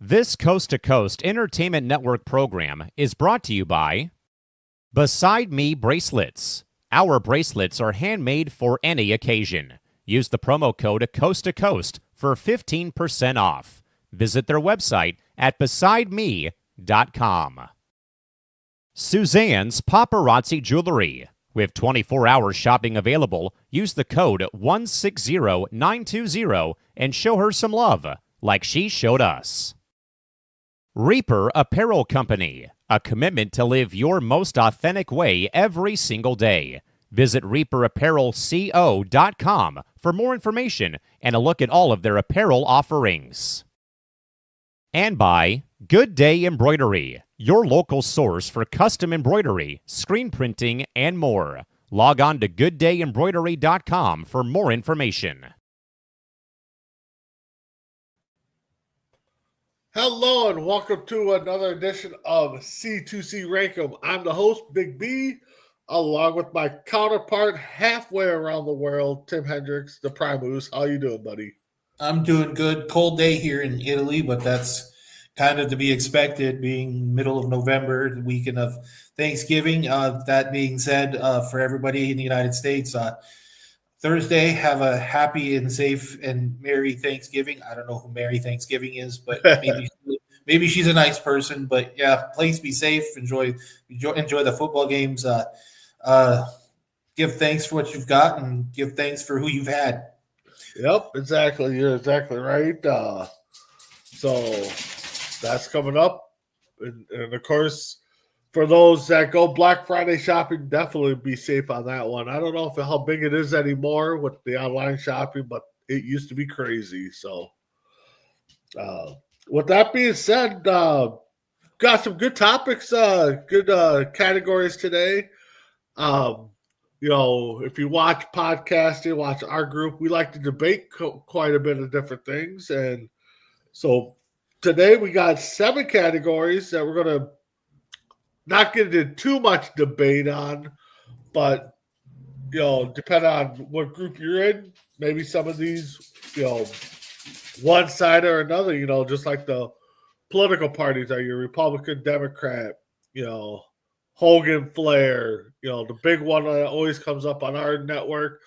This Coast to Coast Entertainment Network program is brought to you by Beside Me Bracelets. Our bracelets are handmade for any occasion. Use the promo code Coast to Coast for 15% off. Visit their website at besideme.com. Suzanne's Paparazzi Jewelry. With 24-hour shopping available, use the code 160920 and show her some love, like she showed us. Reaper Apparel Company, a commitment to live your most authentic way every single day. Visit reaperapparelco.com for more information and a look at all of their apparel offerings. And by Good Day Embroidery, your local source for custom embroidery, screen printing, and more. Log on to gooddayembroidery.com for more information. Hello and welcome to another edition of C2C Rankem. I'm the host, Big B, along with my counterpart halfway around the world, Tim Hendricks, the Primus. How you doing, buddy? I'm doing good. Cold day here in Italy, but that's kind of to be expected, being middle of November, the weekend of Thanksgiving. That being said, for everybody in the United States, Thursday, have a happy and safe and merry Thanksgiving. I don't know who Merry Thanksgiving is, but maybe she's a nice person. But yeah, please be safe. Enjoy the football games. Give thanks for what you've got and give thanks for who you've had. Yep, exactly. You're exactly right. So that's coming up. And of course, for those that go Black Friday shopping, definitely be safe on that one. I don't know how big it is anymore with the online shopping, but it used to be crazy. So with that being said, got some good topics, good categories today. If you watch podcasting, watch our group, we like to debate quite a bit of different things. And so today we got 7 categories that we're going to not get into too much debate on, but, depending on what group you're in, maybe some of these, one side or another, just like the political parties are, your Republican, Democrat, Hogan, Flair, the big one that always comes up on our network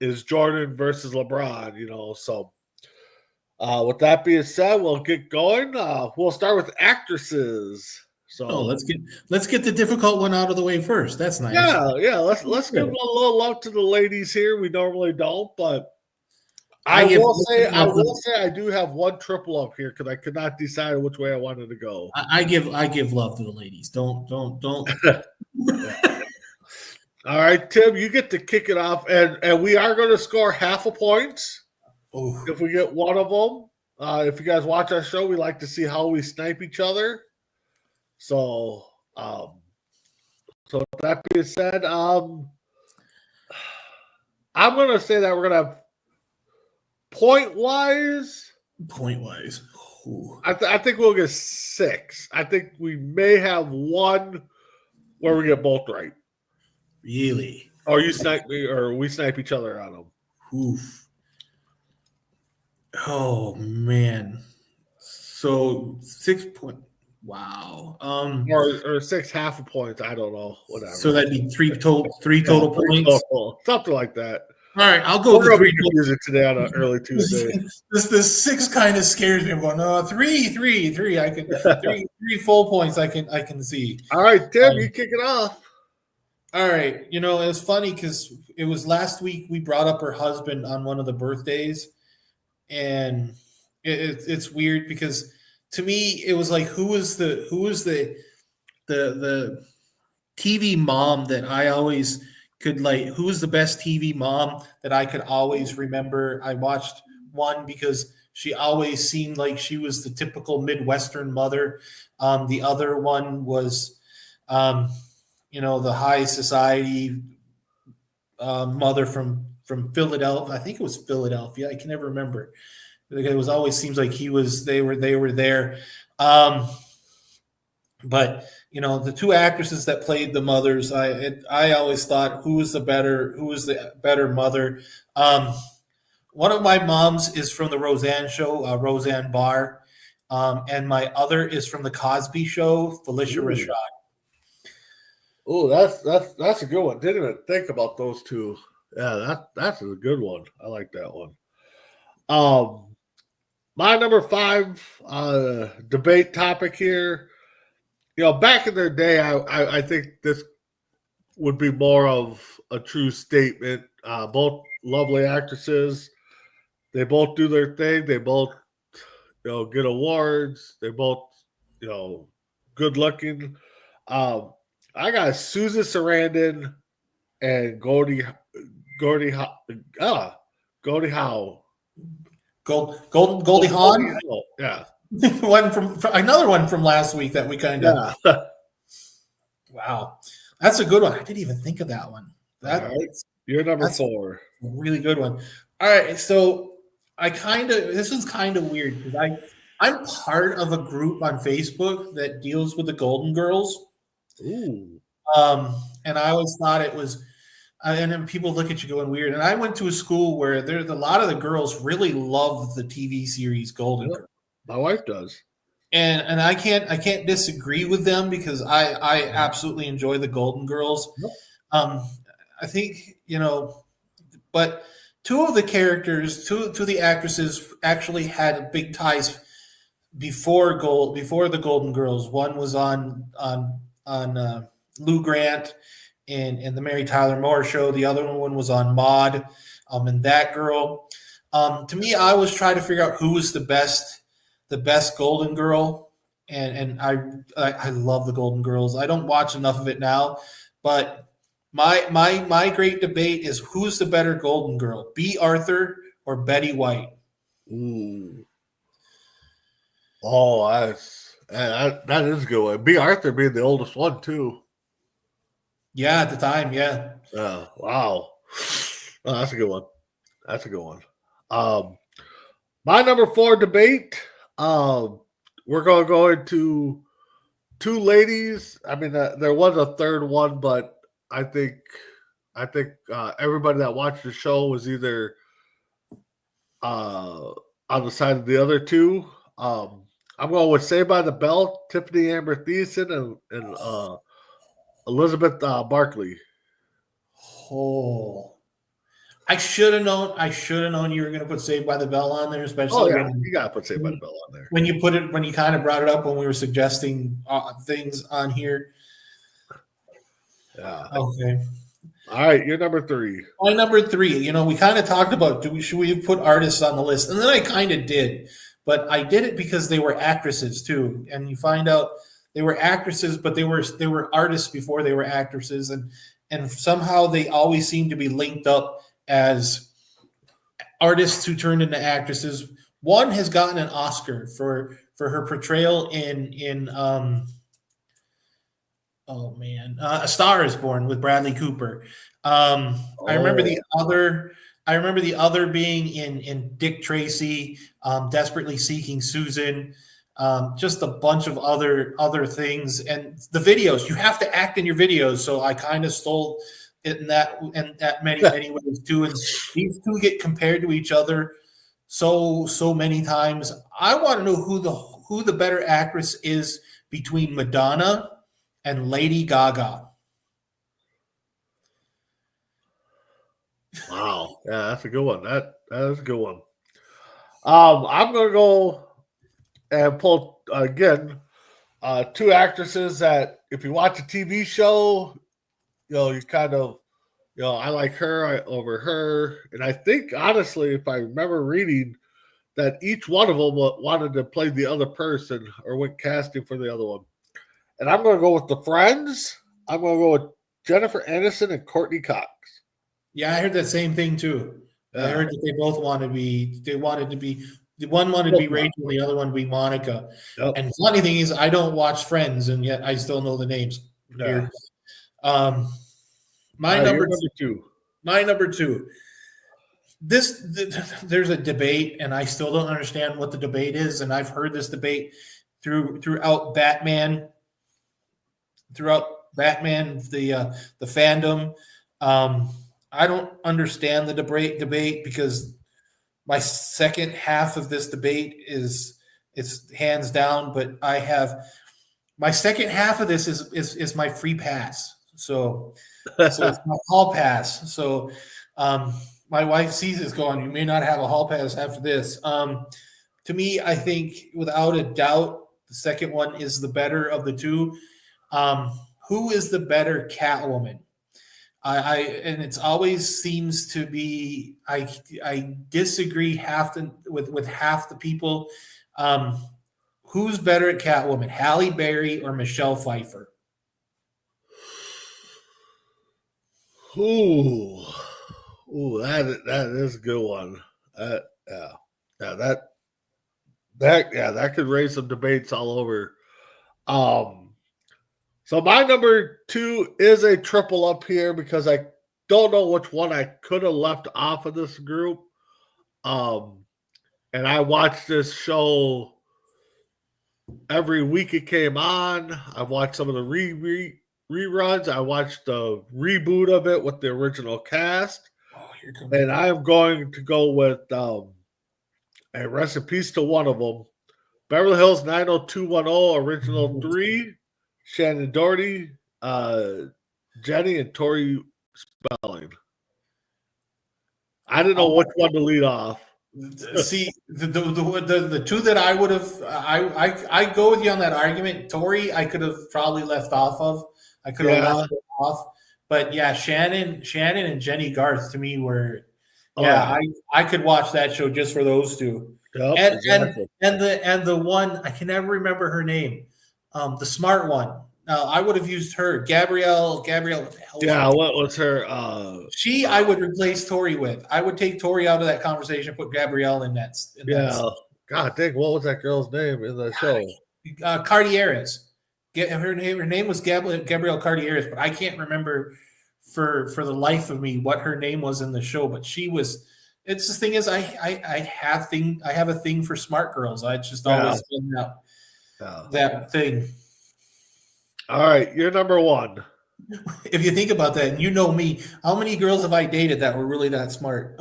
is Jordan versus LeBron, so with that being said, we'll get going. We'll start with actresses. So let's get the difficult one out of the way first. That's nice. Yeah. Let's give a little love to the ladies here. We normally don't, but I will say I do have one triple up here because I could not decide which way I wanted to go. I give love to the ladies. Don't. All right, Tim, you get to kick it off, and we are going to score half a point if we get one of them. If you guys watch our show, we like to see how we snipe each other. So, with that being said, I'm going to say that we're going to have point-wise. I think we'll get 6. I think we may have one where we get both right. Really? Or you snipe me, or we snipe each other on them. Oof. Oh, man. So 6 point. Wow. Or 6 half a points. I don't know. Whatever. So that'd be three total points. Something like that. All right, I'll go with 3 music today on an early Tuesday. This 6 kind of scares me. I'm going, no, 3. I can 3 full points. I can see. All right, Tim, you kick it off. All right, it was funny because it was last week we brought up her husband on one of the birthdays, and it's weird because to me it was like who was the TV mom that I always could who was the best TV mom that I could always remember. I watched one because she always seemed like she was the typical Midwestern mother. The other one was the high society mother from Philadelphia. I think it was Philadelphia. I can never remember. It was always seems like they were there. But the 2 actresses that played the mothers, I always thought who was the better mother. One of my moms is from the Roseanne show, Roseanne Barr, And my other is from the Cosby Show, Felicia Ooh. Rashad. Oh, that's a good one. Didn't even think about those two. Yeah, that's a good one. I like that one. My number 5 debate topic here. Back in their day, I think this would be more of a true statement. Both lovely actresses. They both do their thing. They both, get awards. They both, good looking. Um, I got Susan Sarandon and Goldie Goldie Howe. Goldie Hawn. Yeah. One from another one from last week that we kind of. Yeah. Wow, that's a good one. I didn't even think of that one. All right. You're number 4. A really good one. All right, so this one's kind of weird because I'm part of a group on Facebook that deals with the Golden Girls. Ooh. And I always thought it was, and then people look at you going weird. And I went to a school where there's a lot of the girls really love the TV series Golden Girls. My wife does. And I can't disagree with them because I absolutely enjoy the Golden Girls. Yep. I think, but two of the characters, two of the actresses actually had big ties before the Golden Girls. One was on Lou Grant and the Mary Tyler Moore Show. The other one was on Maude, and That Girl. To me, I always try to figure out who was the best Golden Girl, and I love the Golden Girls. I don't watch enough of it now, but my great debate is who's the better Golden Girl, B. Arthur or Betty White? Ooh. Oh, that is a good one. B. Arthur being the oldest one too. Yeah, at the time, yeah. Wow. Oh, that's a good one. That's a good one. My number 4 debate. We're going to go into 2 ladies. I mean, there was a third one, but I think everybody that watched the show was either on the side of the other 2. I'm going with Saved by the Bell, Tiffany Amber Thiessen, and Elizabeth Barkley. Oh, I should have known you were going to put Saved by the Bell on there, especially. You got to put Saved by the Bell on there. When you kind of brought it up when we were suggesting things on here. Yeah. Okay. All right, you're number 3. My number 3. We kind of talked about should we put artists on the list, and then I kind of did, but I did it because they were actresses too, and you find out they were actresses, but they were artists before they were actresses, and somehow they always seem to be linked up as artists who turned into actresses. One has gotten an Oscar for her portrayal in A Star Is Born with Bradley Cooper. I remember the other being in Dick Tracy, Desperately Seeking Susan, just a bunch of other things. And the videos, you have to act in your videos. So I kind of stole it in that many ways too. And these two get compared to each other so many times. I want to know who the better actress is between Madonna and Lady Gaga. Wow. Yeah, that's a good one. That is a good one. I'm going to go and pull, again, 2 actresses that if you watch a TV show, you kind of, I like her over her. And I think, honestly, if I remember reading, that each one of them wanted to play the other person or went casting for the other one. And I'm going to go with the Friends. I'm going to go with Jennifer Aniston and Courtney Cox. Yeah, I heard that same thing too. Yeah. I heard that they both wanted to be. The one wanted to be Rachel, the other one to be Monica. Yep. And the funny thing is, I don't watch Friends, and yet I still know the names. Yeah. My number 2. My number 2. There's a debate, and I still don't understand what the debate is. And I've heard this debate throughout Batman, the fandom. I don't understand the debate because my second half of this debate is It's hands down. But I have my second half of this is my free pass. So it's my hall pass. So my wife sees this going, you may not have a hall pass after this. To me, I think without a doubt, the second one is the better of the two. Who is the better Catwoman? And it's always seems to be I disagree with half the people. Who's better at Catwoman, Halle Berry or Michelle Pfeiffer? Ooh, that is a good one. That could raise some debates all over. So my number 2 is a triple up here because I don't know which one I could have left off of this group. And I watched this show every week it came on. I watched some of the reruns. I watched the reboot of it with the original cast. And I am going to go with and rest in peace to one of them. Beverly Hills 90210, original 3, Shannon Doherty, Jenny, and Tori Spelling. I didn't know which one to lead off. See, the two that I would have, I go with you on that argument. Tori, I could have probably left off of. I could have left it off. But yeah, Shannon and Jenny Garth to me were, I could watch that show just for those two. Yep, exactly. and the one I can never remember her name, the smart one. I would have used her, Gabrielle. What the hell? Yeah, what was her? I would replace Tori with. I would take Tori out of that conversation, put Gabrielle in that. God dang, what was that girl's name in the show? Cardieres. Her name was Gabrielle Cardieres, but I can't remember for the life of me what her name was in the show. But she was. It's the thing is, I have a thing for smart girls. I just always been that thing. All right, you're number 1. If you think about that, and you know me, how many girls have I dated that were really that smart?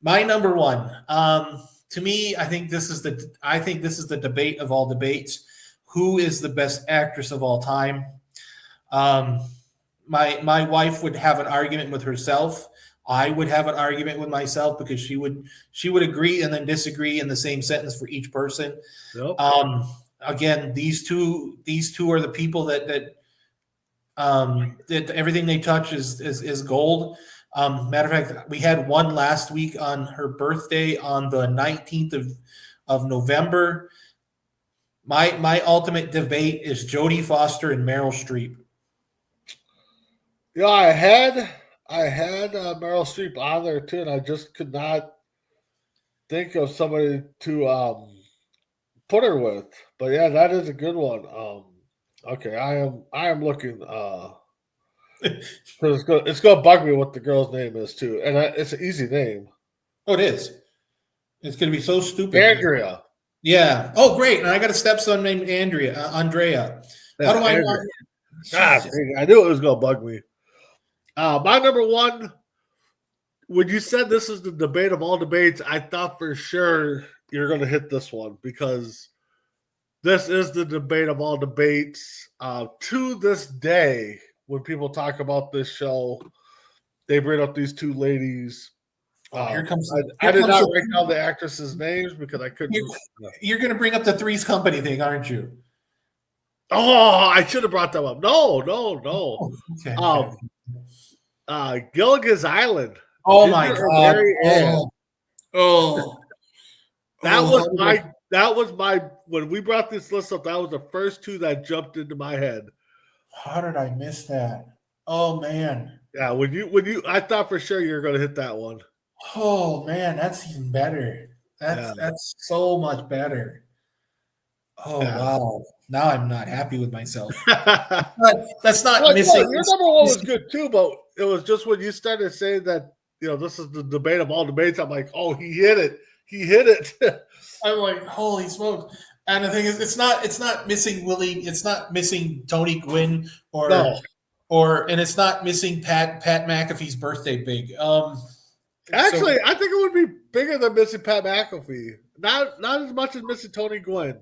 My number 1. To me, I think this is the debate of all debates. Who is the best actress of all time? My wife would have an argument with herself. I would have an argument with myself because she would agree and then disagree in the same sentence for each person. Yep. Again, these two are the people that everything they touch is gold. Matter of fact, we had one last week on her birthday on the 19th of November. My ultimate debate is Jodie Foster and Meryl Streep. Yeah, I had Meryl Streep on there too, and I just could not think of somebody to put her with. But yeah, that is a good one. Okay, I am looking. It's gonna bug me what the girl's name is too, and it's an easy name. Oh, it is. It's gonna be so stupid. Andrea. Yeah. Oh, great. And I got a stepson named Andrea. Yeah, How do I know? I knew it was gonna bug me. My number 1. When you said this is the debate of all debates, I thought for sure you're going to hit this one because this is the debate of all debates. To this day, when people talk about this show, they bring up these two ladies. I did not write down the actresses' names because I couldn't. You're going to bring up the Three's Company thing, aren't you? Oh, I should have brought them up. No. Okay. Gilligan's Island. Oh my God! That was my when we brought this list up. That was the first two that jumped into my head. How did I miss that? Oh man! Yeah, when you, I thought for sure you were going to hit that one. Oh man, that's even better. That's so much better. Oh wow! Now I'm not happy with myself. That's not missing. Your number 1 was good too, but it was just when you started saying that this is the debate of all debates. I'm like, oh, he hit it. He hit it. I'm like, holy smokes! And the thing is, it's not missing Willie. It's not missing Tony Gwynn and it's not missing Pat McAfee's birthday big. Actually, I think it would be bigger than missing Pat McAfee. Not as much as Mr. Tony Gwynn.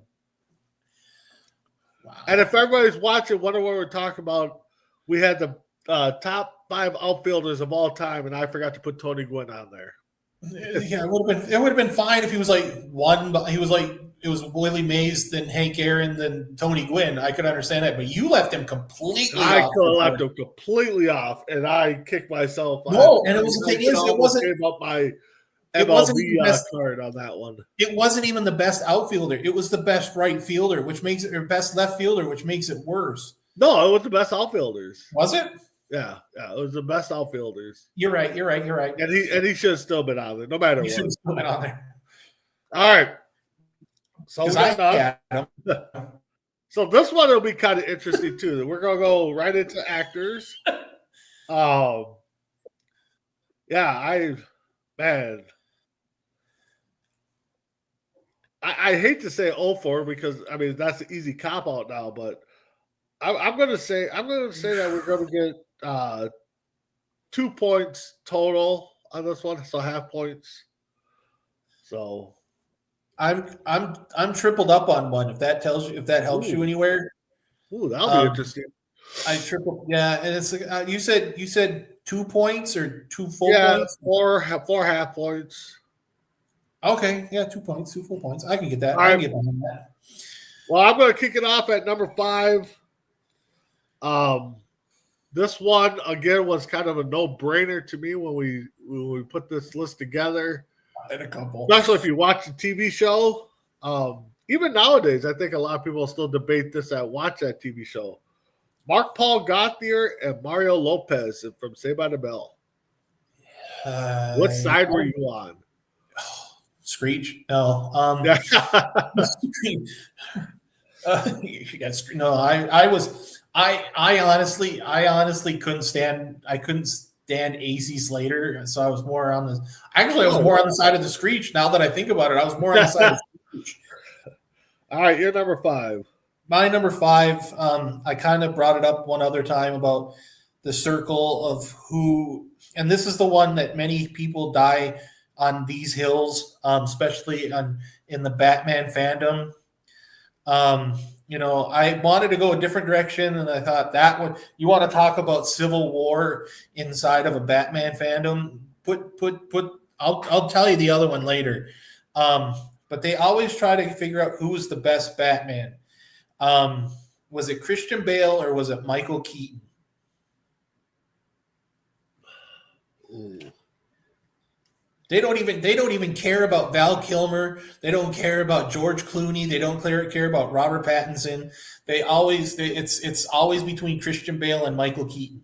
Wow. And if everybody's watching, wonder what we're talking about. We had the top 5 outfielders of all time, and I forgot to put Tony Gwynn on there. Yeah, it would have been fine if he was like one, but he was like it was Willie Mays, then Hank Aaron, then Tony Gwynn. I could understand that, but you left him completely I off. could have left him completely off, and I kicked myself. No, and it was the thing is, it wasn't. Gave up my It wasn't MLB even best, card on that one. it wasn't even the best outfielder. It was the best right fielder, which makes it, or best left fielder, which makes it worse. No, it was the best outfielders. Was it? Yeah, it was the best outfielders. You're right. And he should have still been on there, no matter He should what. have still been on there. All right. So so this one will be kind of interesting too. We're gonna go right into actors. I hate to say 0-4 because I mean that's an easy cop out now, but I'm gonna say that we're gonna get 2 points total on this one, so half points. So I'm tripled up on one. If that helps you anywhere. Ooh, that'll be interesting. I tripled, yeah, and it's you said 2 points or 2 full points? four half points. Okay, yeah, 2 points, 2 full points. I can get that. All I right. can get behind that. Well, I'm going to kick it off at number 5. This one again was kind of a no-brainer to me when we put this list together. I had a couple, especially if you watch the TV show. Even nowadays, I think a lot of people still debate this and watch that TV show. Mark Paul Gauthier and Mario Lopez from Saved by the Bell. What side were you on? Screech? No. No, I honestly couldn't stand AC Slater, so I was more on the. Actually, I was more on the side of the Screech. Now that I think about it, I was more on the side of the Screech. All right, you're number 5. My number 5. I kind of brought it up one other time about the circle of who, and this is the one that many people die on these hills, especially in the Batman fandom. I wanted to go a different direction, and I thought that one. You want to talk about civil war inside of a Batman fandom? I'll tell you the other one later. But they always try to figure out who was the best Batman. Was it Christian Bale or was it Michael Keaton? Ooh. They don't even care about Val Kilmer. They don't care about George Clooney. They don't care about Robert Pattinson. It's always between Christian Bale and Michael Keaton.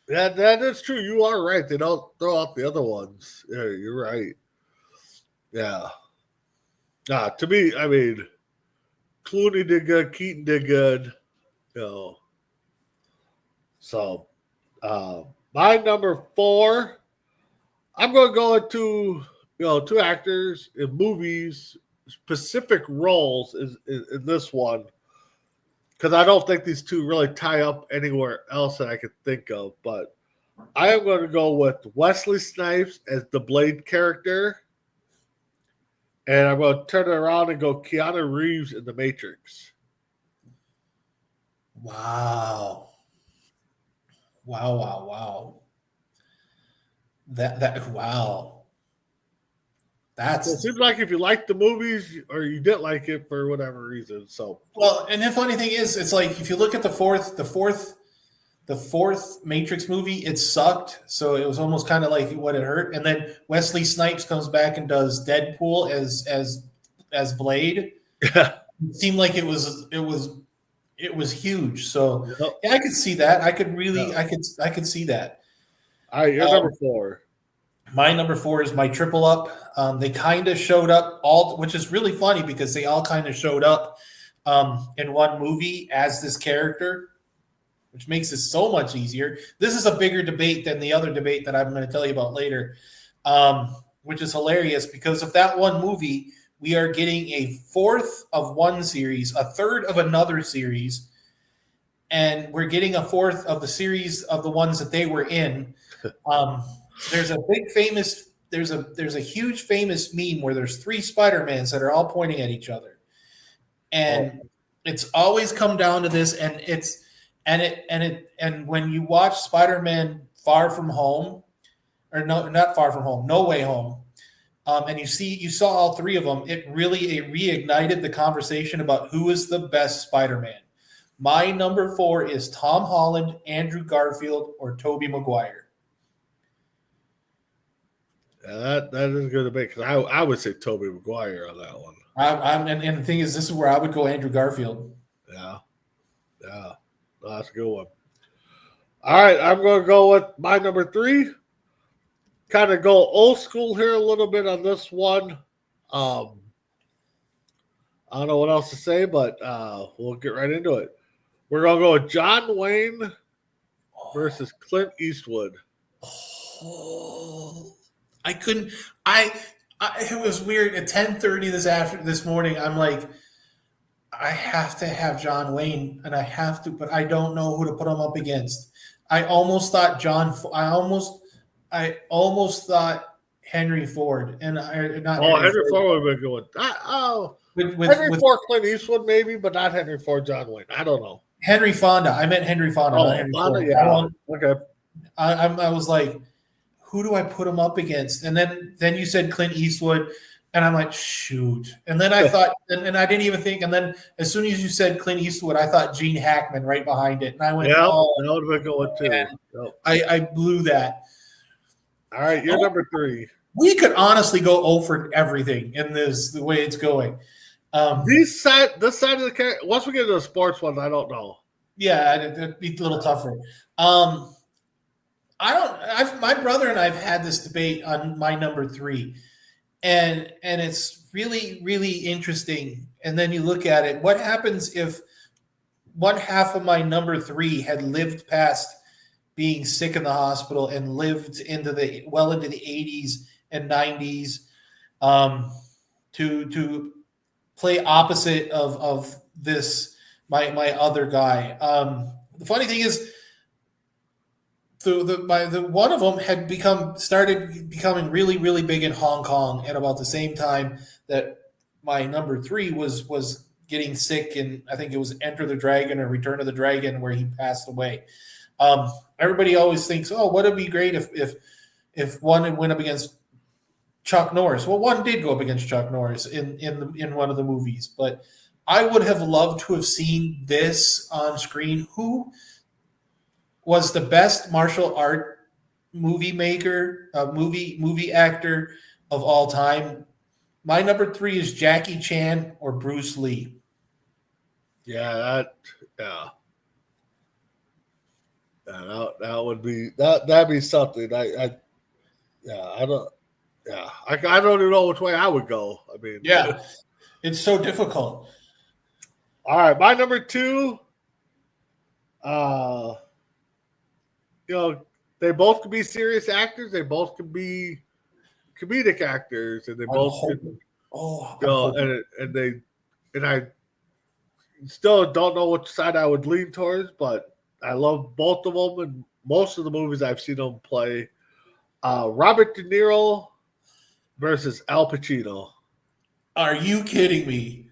Yeah, that is true. You are right. They don't throw out the other ones. Yeah, you're right. Yeah. To me, I mean, Clooney did good. Keaton did good. So, my number 4. I'm going to go into 2 actors in movies, specific roles in this one, because I don't think these 2 really tie up anywhere else that I could think of. But I am going to go with Wesley Snipes as the Blade character, and I'm going to turn it around and go Keanu Reeves in The Matrix. Wow. Wow. So it seems like if you like the movies or you didn't like it for whatever reason. So well, and the funny thing is, it's like if you look at the fourth Matrix movie, it sucked. So it was almost kind of like what it hurt. And then Wesley Snipes comes back and does Deadpool as Blade. It seemed like it was huge. So yeah, I could see that. I could see that. All right, you're number 4. My number 4 is my triple up. They kind of showed up which is really funny because they all kind of showed up in one movie as this character, which makes it so much easier. This is a bigger debate than the other debate that I'm going to tell you about later, which is hilarious because of that one movie, we are getting a 4th of one series, a 3rd of another series, and we're getting a 4th of the series of the ones that they were in. There's a big famous there's a huge famous meme where there's 3 Spider-Mans that are all pointing at each other, and it's always come down to this, and when you watch Spider-Man Far From Home, or no, not Far From Home, No Way Home, and you saw all 3 of them, it reignited the conversation about who is the best Spider-Man. My number 4 is Tom Holland, Andrew Garfield, or Tobey Maguire. Yeah, that is a good debate because I would say Tobey Maguire on that one. And the thing is, this is where I would go Andrew Garfield. Yeah. No, that's a good one. All right, I'm going to go with my number 3. Kind of go old school here a little bit on this one. I don't know what else to say, but we'll get right into it. We're going to go with John Wayne versus Clint Eastwood. Oh, I couldn't. It was weird. At 10:30 this morning, I'm like, I have to have John Wayne, and I have to, but I don't know who to put him up against. I almost thought I almost thought Henry Ford, and Henry Ford would have been good. Henry Ford, Clint Eastwood, maybe, but not Henry Ford, John Wayne. I don't know. Henry Fonda. I meant Henry Fonda. Oh, not Henry Fonda, Ford. yeah. Okay. I was like, who do I put him up against? And then you said Clint Eastwood, and I'm like, shoot. And then I thought, and I didn't even think. And then as soon as you said Clint Eastwood, I thought Gene Hackman right behind it, and I went, oh, that would have been good too. Yep. I blew that. All right, you're number 3. We could honestly go over everything in this the way it's going. This side of the character. Once we get into the sports ones, I don't know. Yeah, it'd be a little tougher. My brother and I've had this debate on my number 3, and it's really, really interesting. And then you look at it. What happens if one half of my number 3 had lived past being sick in the hospital and lived into the 80s and 90s to play opposite of this my other guy. The funny thing is, the one of them had started becoming really, really big in Hong Kong at about the same time that my number 3 was getting sick, and I think it was Enter the Dragon or Return of the Dragon where he passed away. Everybody always thinks, oh, would it be great if one went up against Chuck Norris? Well, one did go up against Chuck Norris in one of the movies, but I would have loved to have seen this on screen. Who was the best martial art movie maker, movie actor of all time? My number 3 is Jackie Chan or Bruce Lee. Yeah, that would be that'd be something. I don't even know which way I would go. I mean, yeah, it's so difficult. All right, my number 2. They both could be serious actors. They both could be comedic actors, and they both could. And I still don't know which side I would lean towards, but I love both of them, and most of the movies I've seen them play. Robert De Niro versus Al Pacino. Are you kidding me?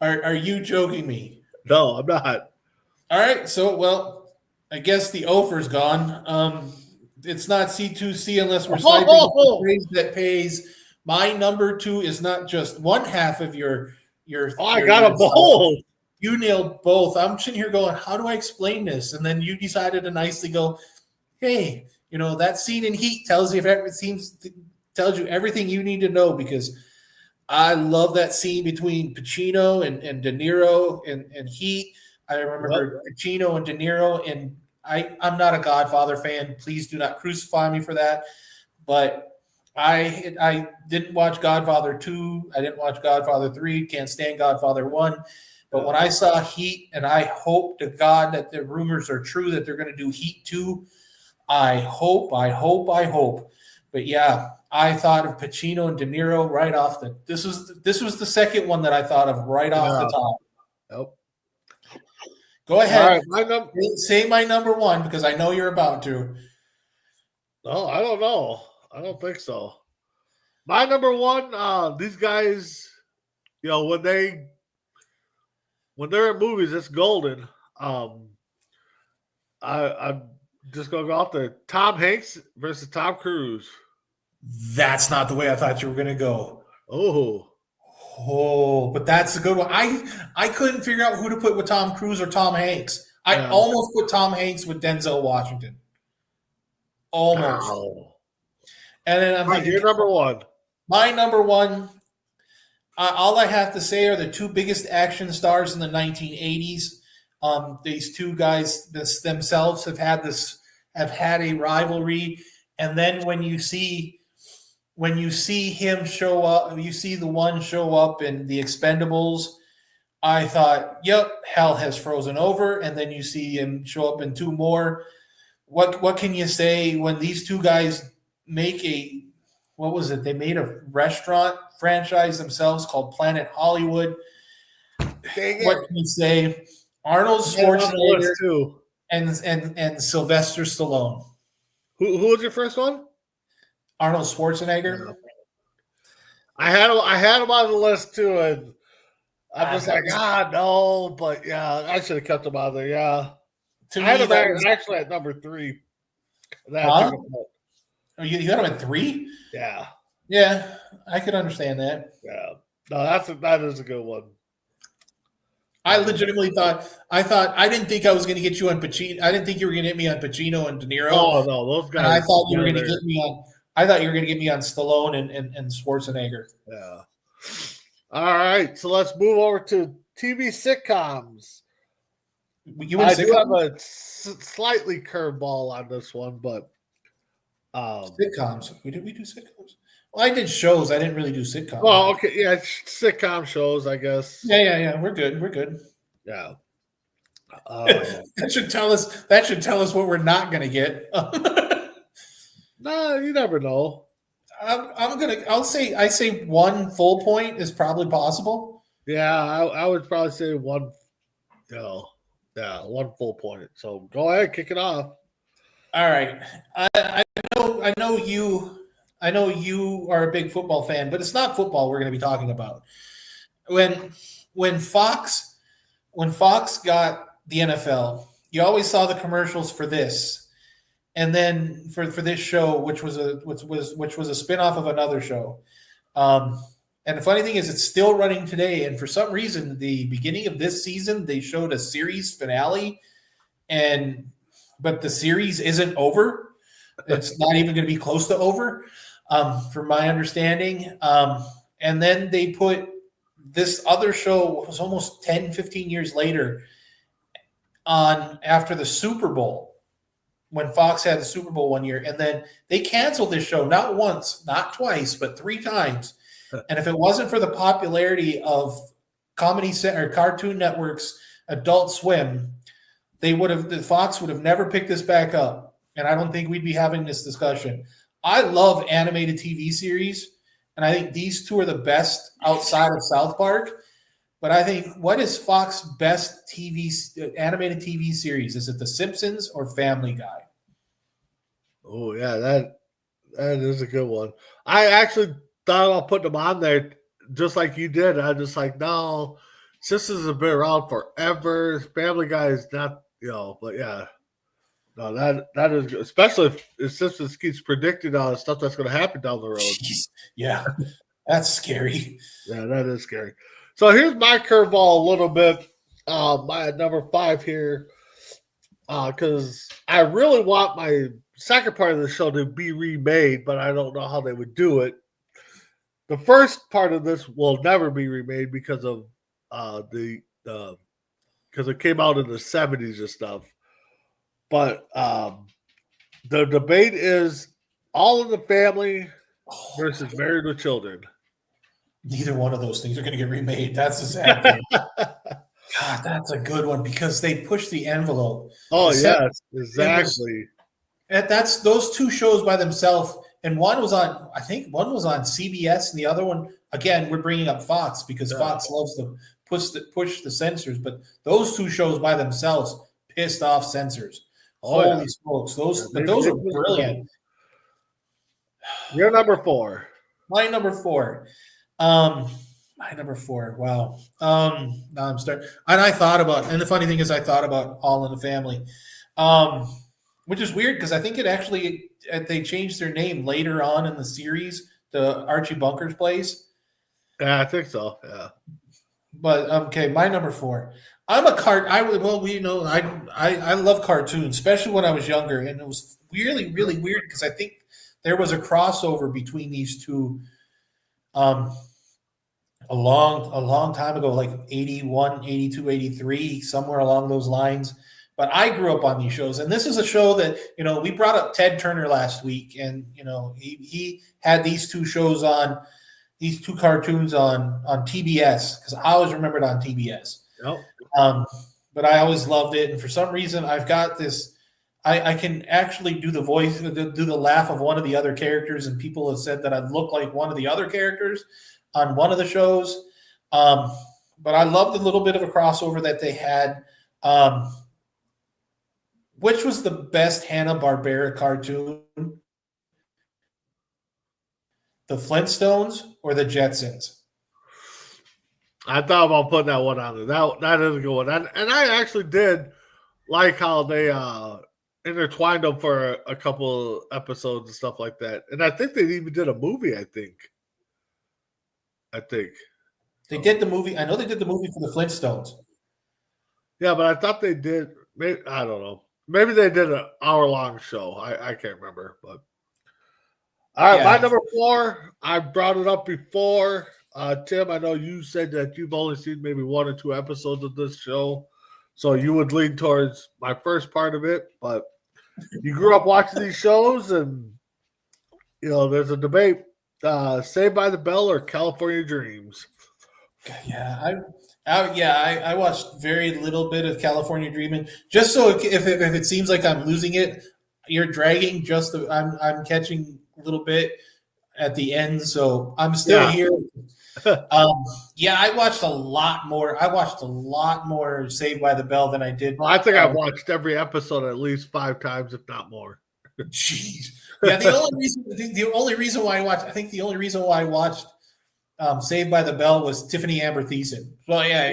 Are you joking me? No, I'm not. All right, so I guess the offer's gone. It's not C2C unless we're swiping the phrase that pays. My number 2 is not just one half of your. I got them both. You nailed both. I'm sitting here going, how do I explain this? And then you decided to nicely go, hey, that scene in Heat tells you everything you need to know, because I love that scene between Pacino and De Niro and Heat. I remember Pacino and De Niro, and I'm not a Godfather fan. Please do not crucify me for that. But I didn't watch Godfather 2. I didn't watch Godfather 3. Can't stand Godfather 1. But when I saw Heat, and I hope to God that the rumors are true that they're going to do Heat 2, I hope. But yeah, I thought of Pacino and De Niro right off the. This was the second one that I thought of right off the top. Nope. Go ahead. Right, say my number 1 because I know you're about to. No, I don't know. I don't think so. My number one, these guys, when they're in movies, it's golden. I'm just gonna go out there. Tom Hanks versus Tom Cruise. That's not the way I thought you were going to go. Oh, But that's a good one. I couldn't figure out who to put with Tom Cruise or Tom Hanks. I Yeah. almost put Tom Hanks with Denzel Washington. Almost. wow. And then I'm All right, thinking, you're number one. my number one, all I have to say are the two biggest action stars in the 1980s. These two guys themselves have had a rivalry, and then when you see him show up, you see the one show up in the Expendables. I thought, yep, hell has frozen over, and then you see him show up in two more. What can you say when these two guys make what was it? They made a restaurant franchise themselves called Planet Hollywood. Dang What it. can you say? Arnold You had him on the Schwarzenegger list, too. and Sylvester Stallone. Who was your first one? Arnold Schwarzenegger. Yeah. I had him on the list too, and I'm just like, no, but yeah, I should have kept him on there. Yeah, To I had me, him that was, actually at number 3. That Huh? took him out. Oh, you got him at 3? Yeah, Yeah, I could understand that. yeah. No, that is a good one. I legitimately thought I didn't think I was going to get you on Pacino. I didn't think you were going to get me on Pacino and De Niro. Oh no, those guys. And I thought you were they're going to there. get me on. I thought you were going to get me on Stallone and Schwarzenegger. Yeah. All right, so let's move over to TV sitcoms. You I went do have sitcoms? a slightly curveball on this one, but Sitcoms. Did we do sitcoms? Well, I did shows. I didn't really do sitcoms. well, okay, yeah, sitcom shows, I guess. Yeah. We're good. Yeah. That should tell us. That should tell us what we're not going to get. No, you never know. I'll say. I say one full point is probably possible. Yeah, I would probably say one. One full point. So go ahead, kick it off. All right. I know you are a big football fan, but it's not football we're going to be talking about. When Fox got the NFL, you always saw the commercials for this. And then for this show, which was a spinoff of another show. And the funny thing is, it's still running today. And for some reason, the beginning of this season, they showed a series finale, but the series isn't over. It's not even going to be close to over, from my understanding. And then they put this other show, it was almost 10, 15 years later, on after the Super Bowl, when Fox had the Super Bowl one year. And then they canceled this show, not once, not twice, but 3 times. And if it wasn't for the popularity of Comedy Center, Cartoon Network's Adult Swim, Fox would have never picked this back up. And I don't think we'd be having this discussion. I love animated TV series, and I think these two are the best outside of South Park. But I think, what is Fox's best animated TV series? Is it The Simpsons or Family Guy? Oh yeah, that is a good one. I actually thought about putting them on there just like you did. I'm just like, no, Simpsons have been around forever. Family Guy is not, but yeah. No, that is good. Especially if Simpsons keeps predicting stuff that's going to happen down the road. Jeez. Yeah, that's scary. Yeah, that is scary. So here's my curveball a little bit. My number 5 here, because I really want my second part of the show to be remade, but I don't know how they would do it. The first part of this will never be remade because of because it came out in the 70s and stuff. But the debate is All in the Family versus Married with Children. Neither one of those things are going to get remade. That's the sad thing. God, that's a good one because they push the envelope. Oh, The yes, exactly. That's those two shows by themselves. And one was on CBS, and the other one, again, we're bringing up Fox because Fox loves to push the censors. But those two shows by themselves pissed off censors. Holy smokes, those are brilliant. You're number 4. My number 4. My number 4. Wow. Now I'm starting. And I thought about, and the funny thing is, I thought about All in the Family, which is weird because I think it actually they changed their name later on in the series to Archie Bunker's Place. Yeah, I think so. Yeah. But okay, my number 4. I'm a I love cartoons, especially when I was younger, and it was really really weird because I think there was a crossover between these two. A long time ago, like 81, 82, 83, somewhere along those lines. But I grew up on these shows, and this is a show that, we brought up Ted Turner last week, and he had these two shows on, these two cartoons on TBS, because I always remembered on TBS. Yep. But I always loved it, and for some reason I've got this. I can actually do the voice, do the laugh of one of the other characters, and people have said that I look like one of the other characters on one of the shows. But I loved the little bit of a crossover that they had. Which was the best Hanna-Barbera cartoon? The Flintstones or the Jetsons? I thought about putting that one on there. That is a good one. And I actually did like how they intertwined them for a couple episodes and stuff like that. And I think they even did a movie, I think. They did the movie. I know they did the movie for the Flintstones. Yeah, but I thought they did. Maybe, I don't know. Maybe they did an hour-long show. I can't remember. But all right, my number 4. I brought it up before. Tim, I know you said that you've only seen maybe 1 or 2 episodes of this show, so you would lean towards my first part of it. But you grew up watching these shows, and there's a debate: Saved by the Bell or California Dreams. Yeah, I watched very little bit of California Dreaming. Just so if it seems like I'm losing it, you're dragging. I'm catching a little bit at the end, so I'm still here. I watched a lot more. I watched a lot more Saved by the Bell than I did. Well, I think I've watched every episode at least 5 times, if not more. Jeez. Yeah, the only reason why I watched Saved by the Bell was Tiffany Amber Thiessen. Well, I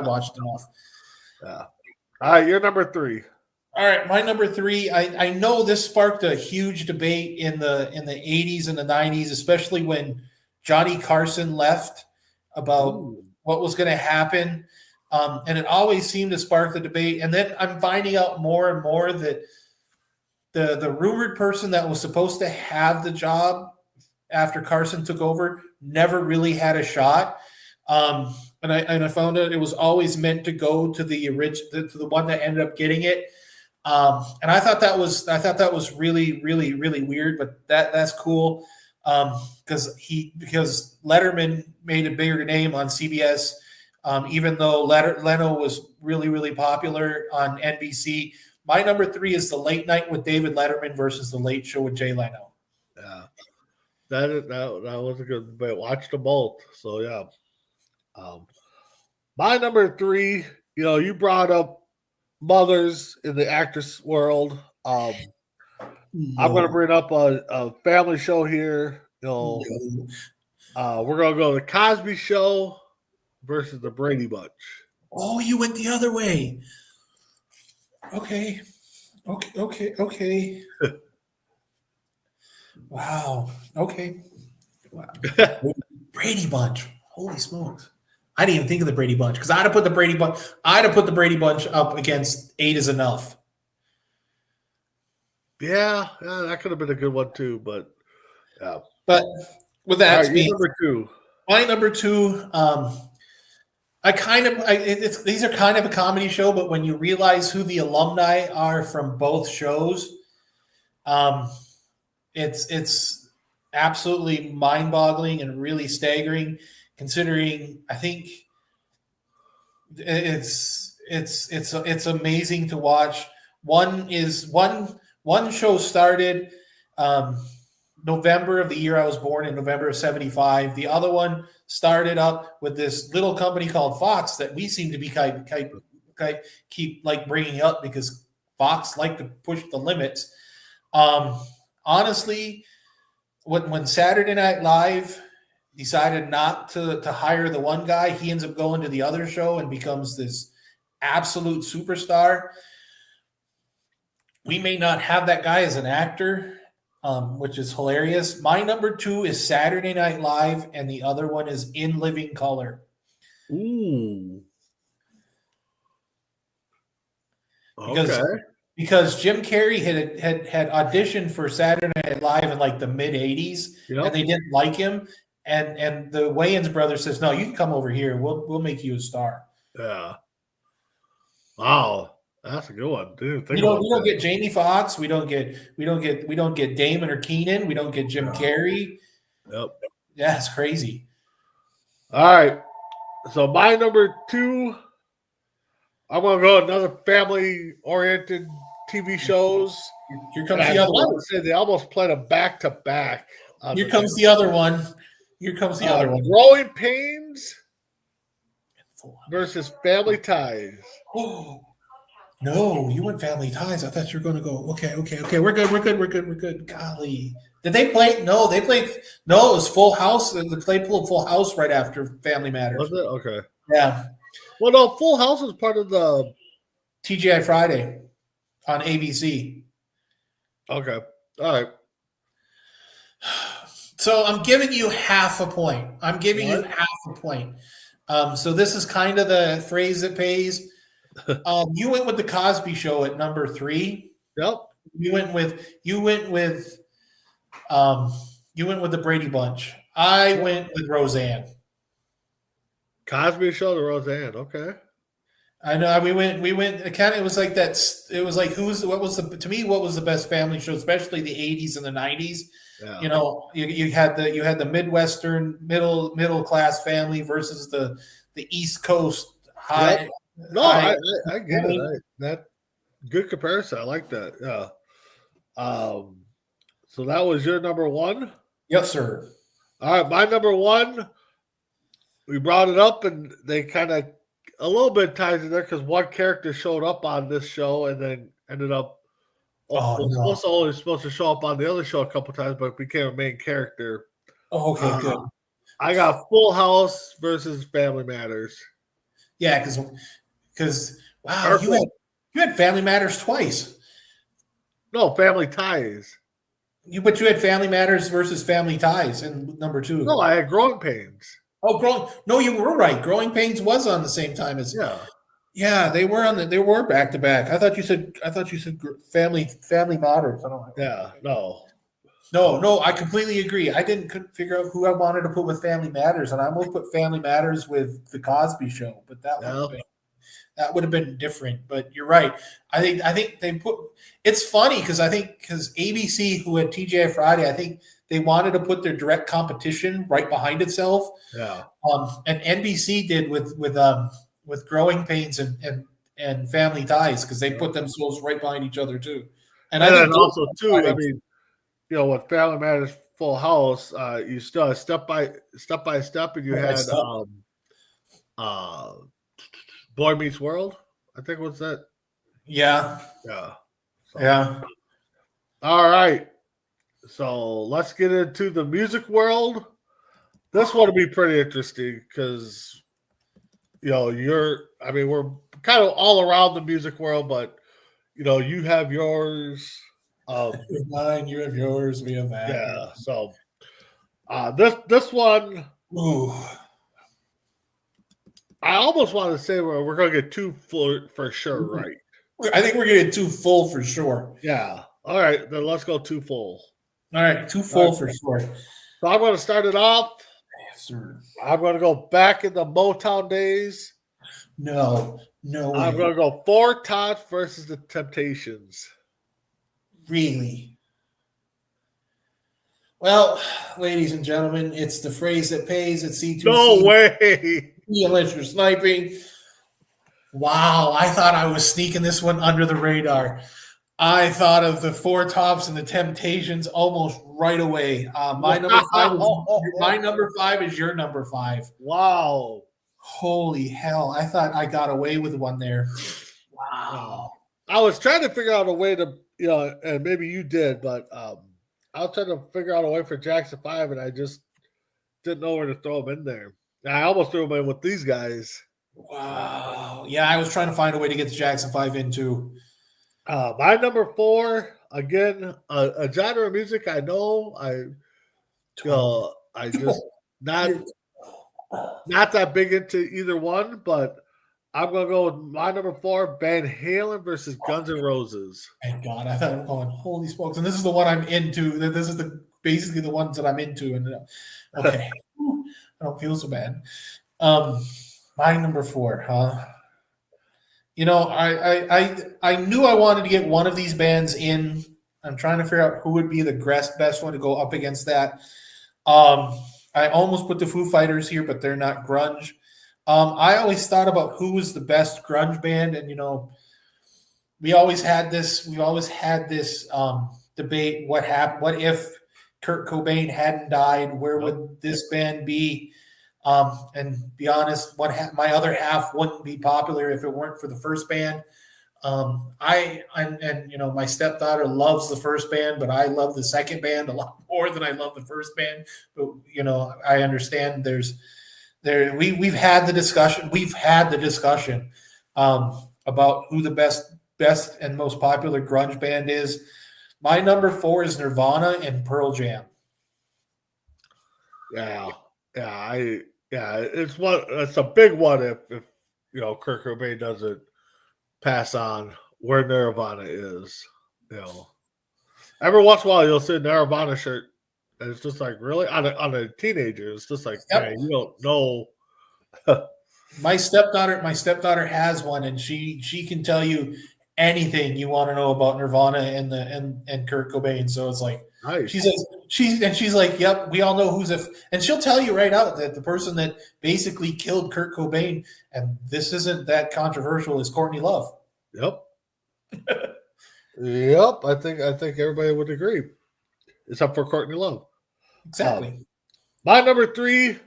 watched enough. Yeah. All right, you're number 3. All right, my number 3. I know this sparked a huge debate in the 80s and the 90s, especially when Johnny Carson left about what was going to happen, and it always seemed to spark the debate. And then I'm finding out more and more that the rumored person that was supposed to have the job after Carson took over never really had a shot. And I found out it was always meant to go to the one that ended up getting it. And I thought that was really, really, really weird, but that's cool. Because Letterman made a bigger name on CBS, even though Leno was really, really popular on NBC. My number 3 is The Late Night with David Letterman versus The Late Show with Jay Leno. Yeah. That was a good debate. Watched them both. So yeah. My number 3, you brought up mothers in the actress world. I'm going to bring up a family show here. We're going to go to the Cosby Show versus the Brady Bunch. Oh, you went the other way. Okay. Wow. Okay. Wow. Brady Bunch. Holy smokes. I didn't even think of the Brady Bunch because I'd have put the Brady Bunch up against 8 is Enough. Yeah, that could have been a good one too, but yeah. But with that, number 2. My number 2, these are kind of a comedy show, but when you realize who the alumni are from both shows, it's absolutely mind-boggling and really staggering. Considering, I think it's amazing to watch. One show started November of the year I was born, in November of 75. The other one started up with this little company called Fox that we seem to be keep like bringing up because Fox like to push the limits. honestly, when Saturday Night Live decided not to hire the one guy, he ends up going to the other show and becomes this absolute superstar. We may not have that guy as an actor, which is hilarious. My number 2 is Saturday Night Live, and the other one is In Living Color. Ooh. Because, because Jim Carrey had auditioned for Saturday Night Live in like the mid 80s, and they didn't like him. And the Wayans brothers says, no, you can come over here. We'll make you a star. Yeah. Wow. That's a good one, dude. We don't get Jamie Foxx. We don't get Damon or Keenan. We don't get Jim Carrey. Yep. Yeah, it's crazy. All right. So my number 2, I'm gonna go another family-oriented TV shows. Here comes the other one. Say they almost played a back-to-back. Here comes the other one. Here comes the other one. Growing Pains versus Family Ties. Oh, no, you went Family Ties. I thought you were going to go. Okay. We're good. Golly. Did they play? No, they played. No, it was Full House. They played Full House right after Family Matters. Was it? Okay. Yeah. Well, no, Full House was part of the TGI Friday on ABC. Okay. All right. So I'm giving you half a point. You half a point. So this is kind of the phrase that pays. You went with the Cosby Show at number 3. Yep. You went with the Brady Bunch. I went with Roseanne. Cosby Show to Roseanne. Okay. I know. We went. Kind of. It was like that. It was like what was the best family show, especially the 80s and the 90s. Yeah. You know, you had the Midwestern middle class family versus the East Coast high. Yep. No, I get it. That good comparison. I like that. Yeah. So that was your number 1? Yes, sir. All right, my number 1. We brought it up, and they kind of a little bit ties in there because one character showed up on this show and then ended up supposed to show up on the other show a couple times, but became a main character. Oh, okay, good. I got Full House versus Family Matters. Yeah, because wow, you had Family Matters twice. No, Family Ties. But you had Family Matters versus Family Ties in number 2. No, I had Growing Pains. Oh, No, you were right. Growing Pains was on the same time as. Yeah, they were They were back to back. I thought you said Family Matters. I don't know. Yeah, No. I completely agree. Couldn't figure out who I wanted to put with Family Matters, and I almost put Family Matters with the Cosby Show, but that would have been different. But you're right. I think they put. It's funny because ABC, who had TGI Friday, I think they wanted to put their direct competition right behind itself. Yeah. And NBC did with Growing Pains and Family Ties because they put themselves right behind each other too. And I think also too. I mean, you know, with Family Matters, Full House, you still step by step, and you had Boy Meets World. I think what's that? Yeah. Yeah. So. Yeah. All right. So let's get into the music world. This one will be pretty interesting because, you know, we're kind of all around the music world, but, you know, you have yours. Mine, you have yours, we have that. Yeah. So this one, ooh. I almost want to say we're going to get 2 for sure, right? I think we're going to get 2 full for sure. Yeah. All right. Then let's go 2 full. All right. 2 full for sure. So I'm going to start it off. Yes, sir. I'm going to go back in the Motown days. No. I'm going to go 4 Tots versus the Temptations. Really? Well, ladies and gentlemen, it's the phrase that pays at C2C. No way. Unless you're sniping. Wow, I thought I was sneaking this one under the radar. I thought of the 4 Tops and the Temptations almost right away. My number 5 is your number 5. Wow. Holy hell. I thought I got away with one there. Wow. I was trying to figure out a way to, you know, and maybe you did, but was trying to figure out a way for Jackson 5, and I just didn't know where to throw them in there. I almost threw them in with these guys. Wow. Yeah, I was trying to find a way to get the Jackson 5 in too. My number 4, again, a genre of music I know. I just not that big into either one, but I'm gonna go with my number 4, Van Halen versus Guns N' Roses. Thank God. I thought I'm going, holy smokes. And this is the one I'm into. This is basically the ones that I'm into. And okay. I don't feel so bad. My number 4, huh? I knew I wanted to get one of these bands in. I'm trying to figure out who would be the best one to go up against that. I almost put the Foo Fighters here, but they're not grunge. I always thought about who was the best grunge band, and we always had this debate. What happened? What if Kurt Cobain hadn't died? Where would this band be? And be honest, my other half wouldn't be popular if it weren't for the first band. My stepdaughter loves the first band, but I love the second band a lot more than I love the first band. But I understand we've had the discussion. About who the best and most popular grunge band is. My number 4 is Nirvana and Pearl Jam. Yeah, it's a big one if Kurt Cobain doesn't pass on where Nirvana is. Every once in a while you'll see a Nirvana shirt, and it's just like, really, on a teenager, it's just like, Yep. Man, you don't know. My stepdaughter has one, and she can tell you anything you want to know about Nirvana and Kurt Cobain. So it's like, Nice. She's like, yep, we all know and she'll tell you right out that the person that basically killed Kurt Cobain, and this isn't that controversial, is Courtney Love. Yep. Yep. I think everybody would agree, except for Courtney Love. Exactly. My number 3.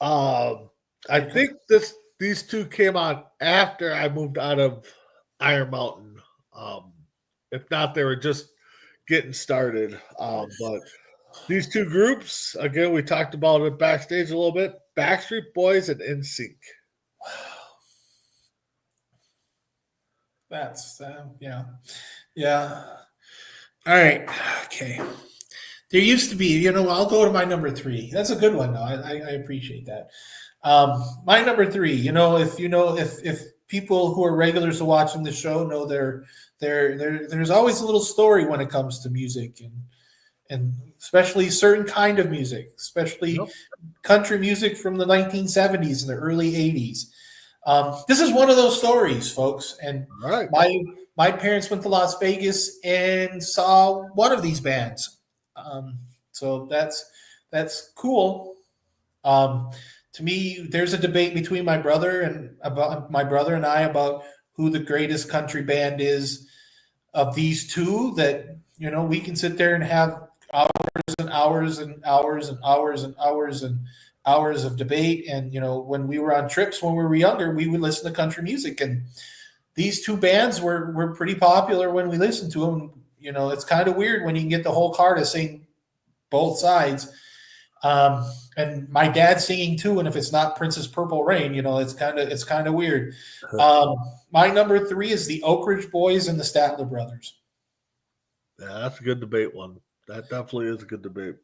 I think these two came on after I moved out of Iron Mountain. If not, they were just getting started. But these two groups, again, we talked about it backstage a little bit. Backstreet Boys and NSYNC. Wow. That's yeah. All right. Okay. There used to be, I'll go to my number 3. That's a good one, though. I appreciate that. My number 3, if people who are regulars to watching the show know there's always a little story when it comes to music and especially certain kind of music, especially country music from the 1970s and the early 80s. This is one of those stories, folks. And right. my parents went to Las Vegas and saw one of these bands. So that's cool. To me, there's a debate between my brother and I about who the greatest country band is of these two. That we can sit there and have hours and hours and hours and hours and hours and hours of debate. And when we were on trips when we were younger, we would listen to country music, and these two bands were pretty popular when we listened to them. It's kind of weird when you can get the whole car to sing both sides. And my dad's singing too, and if it's not Prince's Purple Rain, it's kind of weird. My number 3 is the Oak Ridge Boys and the Statler Brothers. Yeah, that's a good debate one. That definitely is a good debate.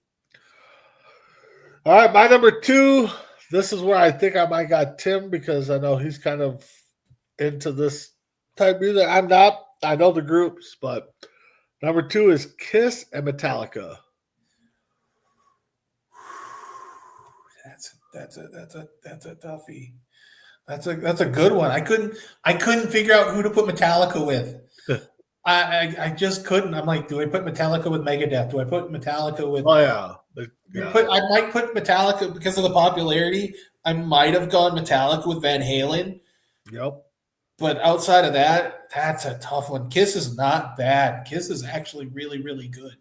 All right, my number 2. This is where I think I might got Tim, because I know he's kind of into this type of music. I'm not. I know the groups, but number 2 is Kiss and Metallica. That's a toughie. That's a good one. I couldn't figure out who to put Metallica with. I just couldn't. I'm like, do I put Metallica with Megadeth? Do I put Metallica with? Oh yeah. I might put Metallica because of the popularity. I might have gone Metallica with Van Halen. Yep. But outside of that, that's a tough one. Kiss is not bad. Kiss is actually really, really good.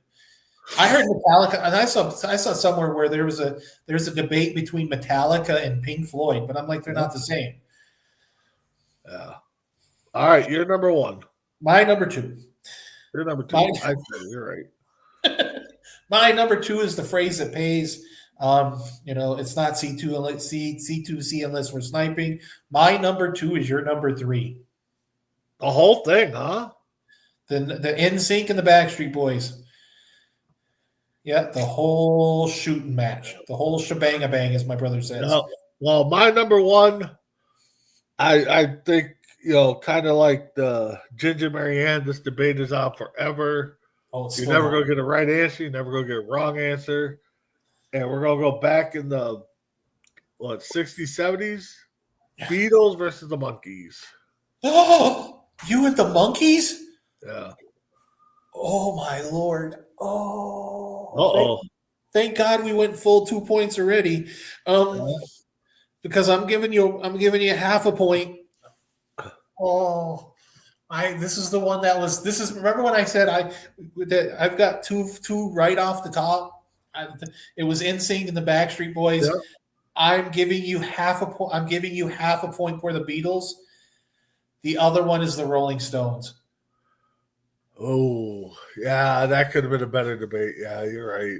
I heard Metallica, and I saw somewhere where there's a debate between Metallica and Pink Floyd, but I'm like, they're not the same. Yeah. All right, you're number 1. My number 2. You're number 2. You're right. My number 2 is the phrase that pays. It's not C2 unless C2C unless we're sniping. My number 2 is your number 3. The whole thing, huh? The NSYNC and the Backstreet Boys. Yeah, the whole shooting match, the whole shebang-a-bang, as my brother says. No. Well, my number 1, I think, kind of like the Ginger Marianne, this debate is on forever. Oh, You're never going to get a right answer. You're never going to get a wrong answer. And we're going to go back in the, 60s, 70s? Beatles versus the Monkees. Oh, you and the Monkees? Yeah. Oh, my Lord. Oh. Uh-oh. Thank God we went full 2 points already. Because I'm giving you half a point. Oh. This is the one that was. Remember when I said I've got two right off the top. It was NSYNC and the Backstreet Boys. Yeah. I'm giving you half a point. I'm giving you half a point for the Beatles. The other one is the Rolling Stones. Oh, yeah, that could have been a better debate. Yeah, you're right.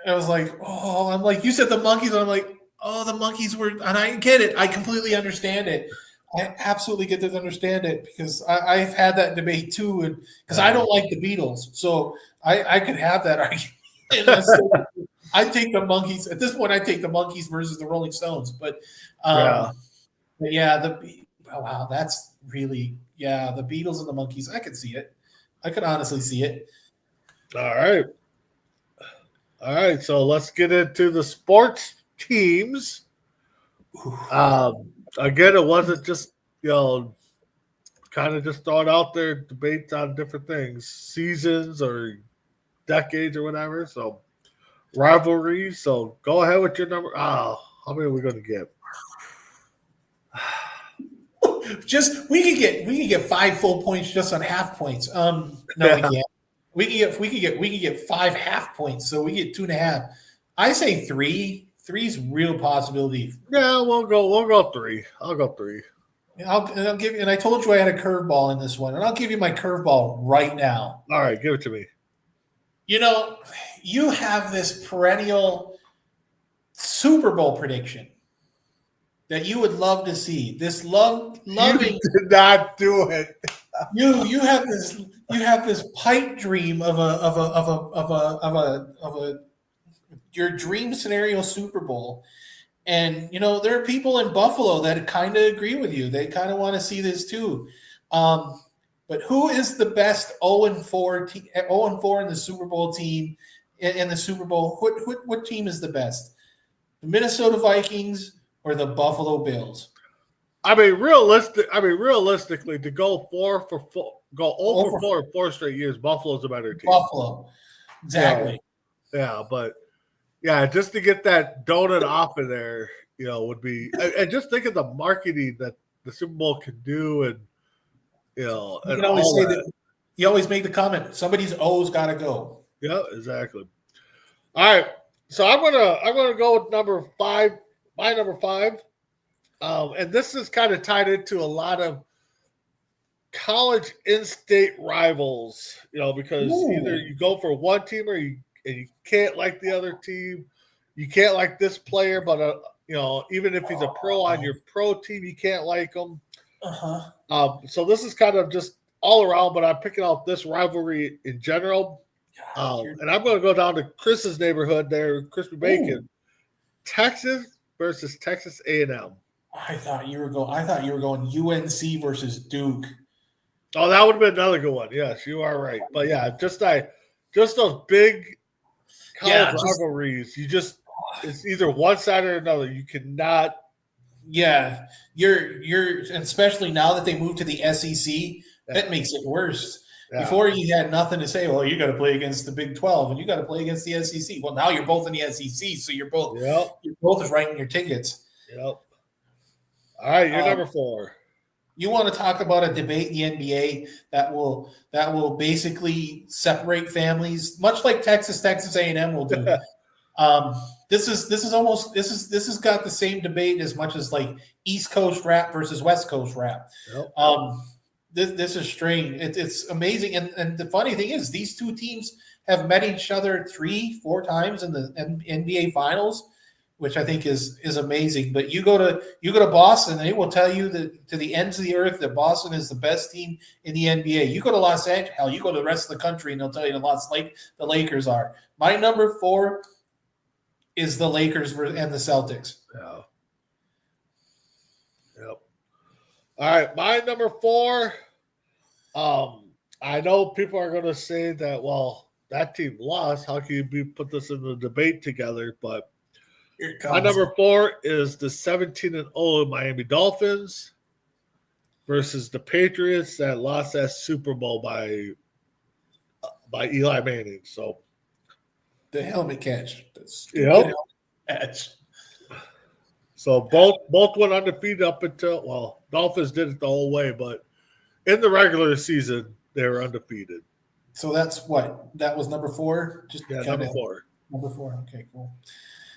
I was like, I'm like, you said the Monkees, and I'm like, the Monkees were, and I get it. I completely understand it. I absolutely get to understand it because I've had that debate too, and because I don't like the Beatles, so I could have that argument. I take the Monkees at this point. I take the Monkees versus the Rolling Stones, but wow, that's really the Beatles and the Monkees. I could see it. I could honestly see it. All right. So let's get into the sports teams. Again, it wasn't just, kind of just throwing out there debates on different things, seasons or decades or whatever. So rivalries. So go ahead with your number. How many are we going to get? We could get 5 full points just on half points. No, we can't. We can get 5 half points, so we get 2.5. I say 3. 3's real possibility. Yeah, we'll go 3. I'll go 3. I'll give you, and I told you I had a curveball in this one, and I'll give you my curveball right now. All right, give it to me. You have this perennial Super Bowl prediction that you would love to see. This loving. You did not do it. You have this pipe dream of your dream scenario Super Bowl. And, there are people in Buffalo that kind of agree with you. They kind of want to see this too. But who is the best 0-4 in the Super Bowl team in the Super Bowl? What team is the best? The Minnesota Vikings or the Buffalo Bills? Realistically, to go 0 for 4 in 4 straight years, Buffalo's a better team. Buffalo, exactly. But just to get that donut off of there, would be, and just think of the marketing that the Super Bowl can do, and you can always say that. You always make the comment, somebody's O's got to go. Yeah, exactly. All right, so I'm gonna go with number 5. My number 5. And this is kind of tied into a lot of college in-state rivals, because either you go for one team or you can't like the other team. You can't like this player, but even if he's a pro on your pro team, you can't like him. So this is kind of just all around, but I'm picking out this rivalry in general. And I'm going to go down to Chris's neighborhood there, Crispy Bacon, Texas versus Texas A&M. I thought you were going UNC versus Duke. Oh, that would have been another good one. Yes, you are right. But just those big college rivalries. It's either one side or another. You cannot. Yeah, you're and especially now that they moved to the SEC, that makes it worse. Yeah. Before you had nothing to say. Well, you got to play against the Big 12 and you got to play against the SEC. Well, now you're both in the SEC, so you're both writing your tickets. Yep. All right, you're number 4. You want to talk about a debate in the NBA that will basically separate families, much like Texas A&M will do. This has got the same debate as much as like East Coast rap versus West Coast rap. Yep. this is strange. It's amazing, and the funny thing is, these two teams have met each other 3-4 times in the NBA Finals, which I think is amazing. But you go to Boston, they will tell you that to the ends of the earth that Boston is the best team in the NBA. You go to Los Angeles, hell, you go to the rest of the country, and they'll tell you the Lakers are. My number 4 is the Lakers and the Celtics. Yeah. Yep. All right, my number 4. I know people are going to say that, well, that team lost. How can you put this in the debate together? But my number 4 is the 17-0 Miami Dolphins versus the Patriots that lost that Super Bowl by Eli Manning. So the helmet catch. Yep. Catch. So both went undefeated up until Dolphins did it the whole way, but in the regular season they were undefeated. So that's what that was number 4. Number 4. Number 4. Okay, cool.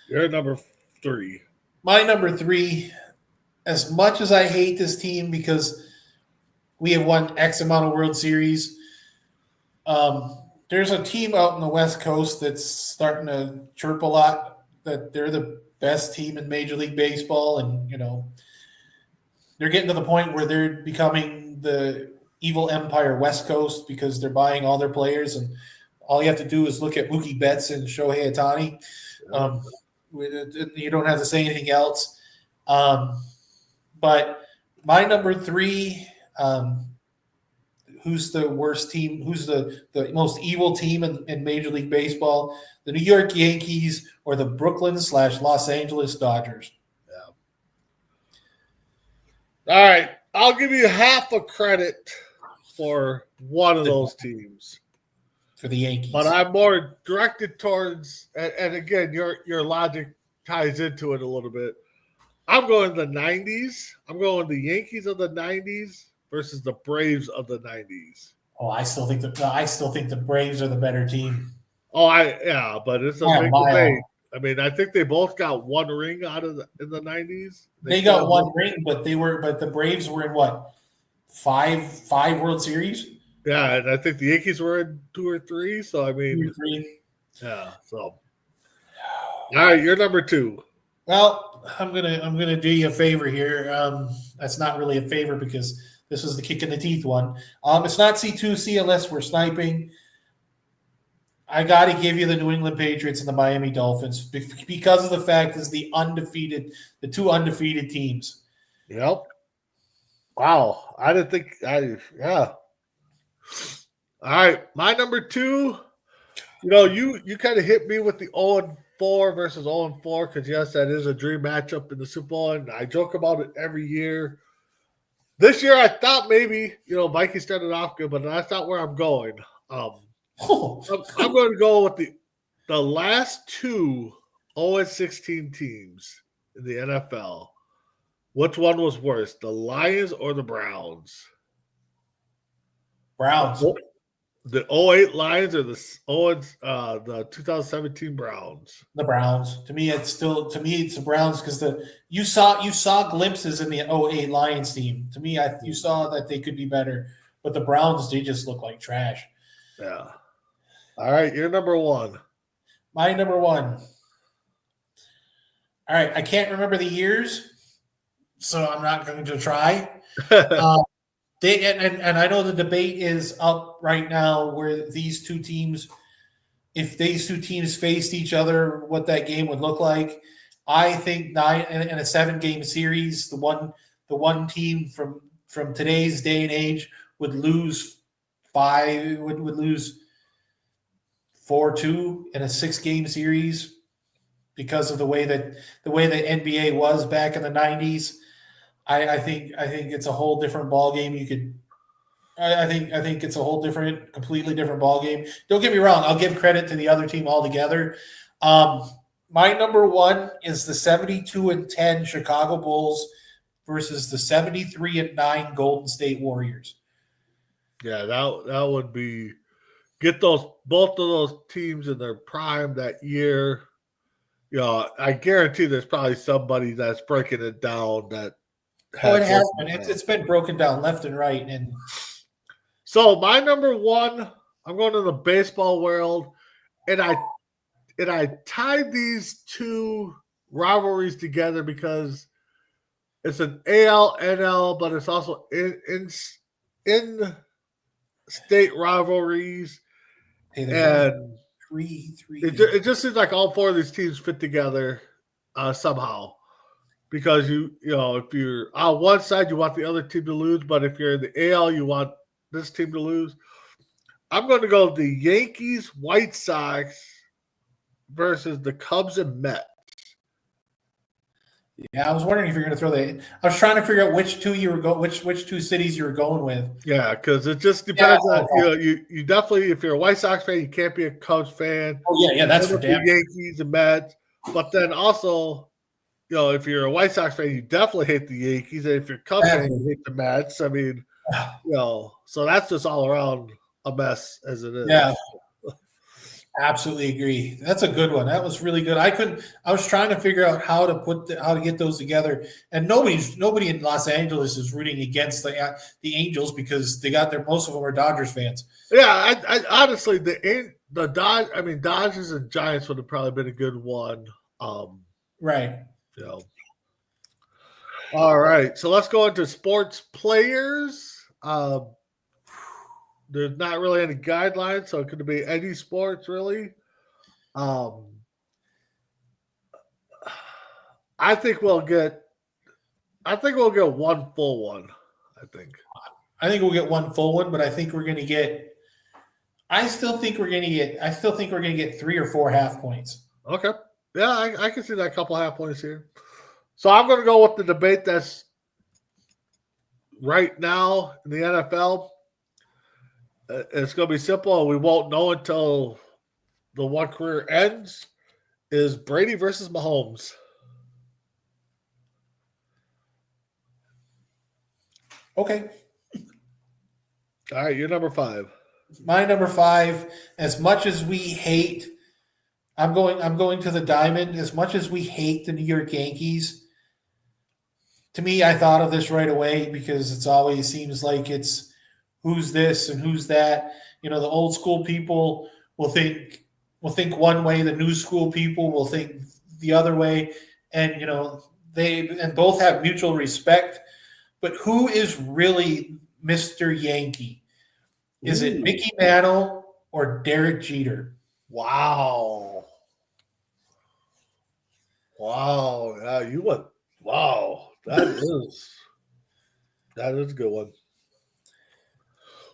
You're number 3. My number 3. As much as I hate this team because we have won X amount of World Series, there's a team out in the West Coast that's starting to chirp a lot that they're the best team in Major League Baseball, and they're getting to the point where they're becoming the evil empire West Coast because they're buying all their players, and all you have to do is look at Mookie Betts and Shohei Ohtani. You don't have to say anything else. But my number 3, who's the worst team? Who's the most evil team in Major League Baseball? The New York Yankees or the Brooklyn/Los Angeles Dodgers? Yeah. All right. I'll give you half a credit for one of those teams. For the Yankees. But I'm more directed towards, and again, your logic ties into it a little bit. I'm going the 90s. I'm going the Yankees of the 90s versus the Braves of the 90s. Oh, I still think the Braves are the better team. But it's a big debate. I mean, I think they both got one ring in the 90s. They got one ring, but the Braves were in what? 5 World Series? Yeah, and I think the Yankees were in 2 or 3. So I mean, 2 or 3. Yeah. So, all right, you're number 2. Well, I'm gonna do you a favor here. That's not really a favor because this is the kick in the teeth one. It's not C2C unless we're sniping. I got to give you the New England Patriots and the Miami Dolphins because of the fact is the 2 undefeated teams. Yep. Wow, I didn't think. Yeah. All right, my number 2. You kind of hit me with the 0-4 versus 0-4 because yes, that is a dream matchup in the Super Bowl, and I joke about it every year. This year, I thought maybe Vikings started off good, but that's not where I'm going. I'm going to go with the last 2 0-16 teams in the NFL. Which one was worse, the Lions or the Browns? Browns. The 08 Lions or the 2017 Browns? The Browns. To me, it's the Browns because you saw glimpses in the 08 Lions team. To me, you saw that they could be better, but the Browns, they just look like trash. Yeah. All right, you're number 1. My number 1. All right, I can't remember the years, so I'm not going to try. And I know the debate is up right now where these two teams, if these two teams faced each other, what that game would look like. I think in a 7-game series, the one team from today's day and age would lose 4-2 in a 6-game series because of the way that the NBA was back in the 90s. I think it's a whole different ball game. I think it's a whole completely different ball game. Don't get me wrong. I'll give credit to the other team altogether. My number 1 is the 72-10 Chicago Bulls versus the 73-9 Golden State Warriors. Yeah, that would be get both of those teams in their prime that year. I guarantee there's probably somebody that's breaking it down that Oh, it has been. It's been broken down left and right. And so my number one, I'm going to the baseball world, and I tied these two rivalries together because it's an AL NL, but it's also in state rivalries, and three. It just seems like all four of these teams fit together somehow. Because you know, if you're on one side, you want the other team to lose, but if you're in the AL, you want this team to lose. I'm going to go the Yankees, White Sox versus the Cubs and Mets. Yeah, I was wondering if you're going to throw the. I was trying to figure out which two which two cities you were going with. Yeah, because it just depends on you definitely, if you're a White Sox fan, you can't be a Cubs fan. Oh yeah, that's for damn. Yankees and Mets, but then also, you know, if you're a White Sox fan, you definitely hate the Yankees, and if you're Cubs fan, you hate the Mets. I mean, you know, so that's just all around a mess as it is. Yeah. Absolutely agree. That's a good one. That was really good. I was trying to figure out how to get those together, and nobody in Los Angeles is rooting against the Angels because they got most of them are Dodgers fans. Yeah, I honestly Dodgers and Giants would have probably been a good one. Right. You know. All right, so let's go into sports players. There's not really any guidelines, so it could be any sports really. I think we'll get one full one. I think we'll get one full one, but I think we're going to get. I still think we're going to get 3 or 4 half points. Okay, yeah, I can see that couple half points here. So I'm going to go with the debate that's right now in the NFL. It's going to be simple. We won't know until the one career ends. Is Brady versus Mahomes? Okay. All right, you're number 5. My number 5. As much as we hate, I'm going to the diamond. As much as we hate the New York Yankees, to me, I thought of this right away because it's always seems like it's who's this and who's that. You know, the old school people will think one way, the new school people will think the other way, and you know they both have mutual respect. But who is really Mr. Yankee? Is it Mickey Mantle or Derek Jeter? Wow. Yeah, you went. Wow, that is a good one.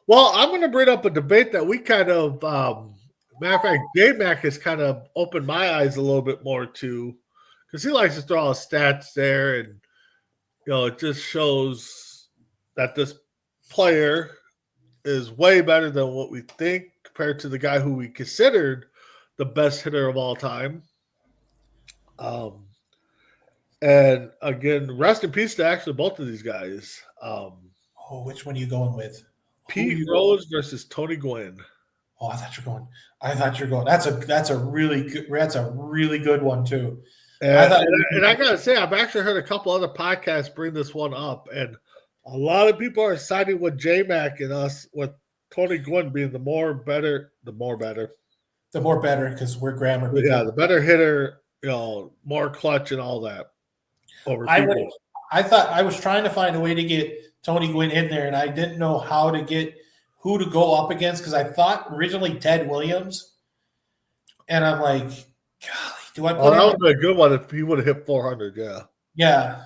Well, I'm going to bring up a debate that we kind of, matter of fact, J-Mac has kind of opened my eyes a little bit more to, because he likes to throw all stats there, and you know, it just shows that this player is way better than what we think compared to the guy who we considered the best hitter of all time. And again, rest in peace to actually both of these guys. Which one are you going with? Pete Rose versus Tony Gwynn. Oh, I thought you're going. That's a really good one too. And I gotta say, I've actually heard a couple other podcasts bring this one up, and a lot of people are siding with J-Mac and us with Tony Gwynn being the more better because we're grammar people. Yeah, the better hitter, you know, more clutch and all that. I thought I was trying to find a way to get Tony Gwynn in there, and I didn't know how to get who to go up against because I thought originally Ted Williams, and I'm like, golly, do I put that would be a good one if he would have hit 400, yeah.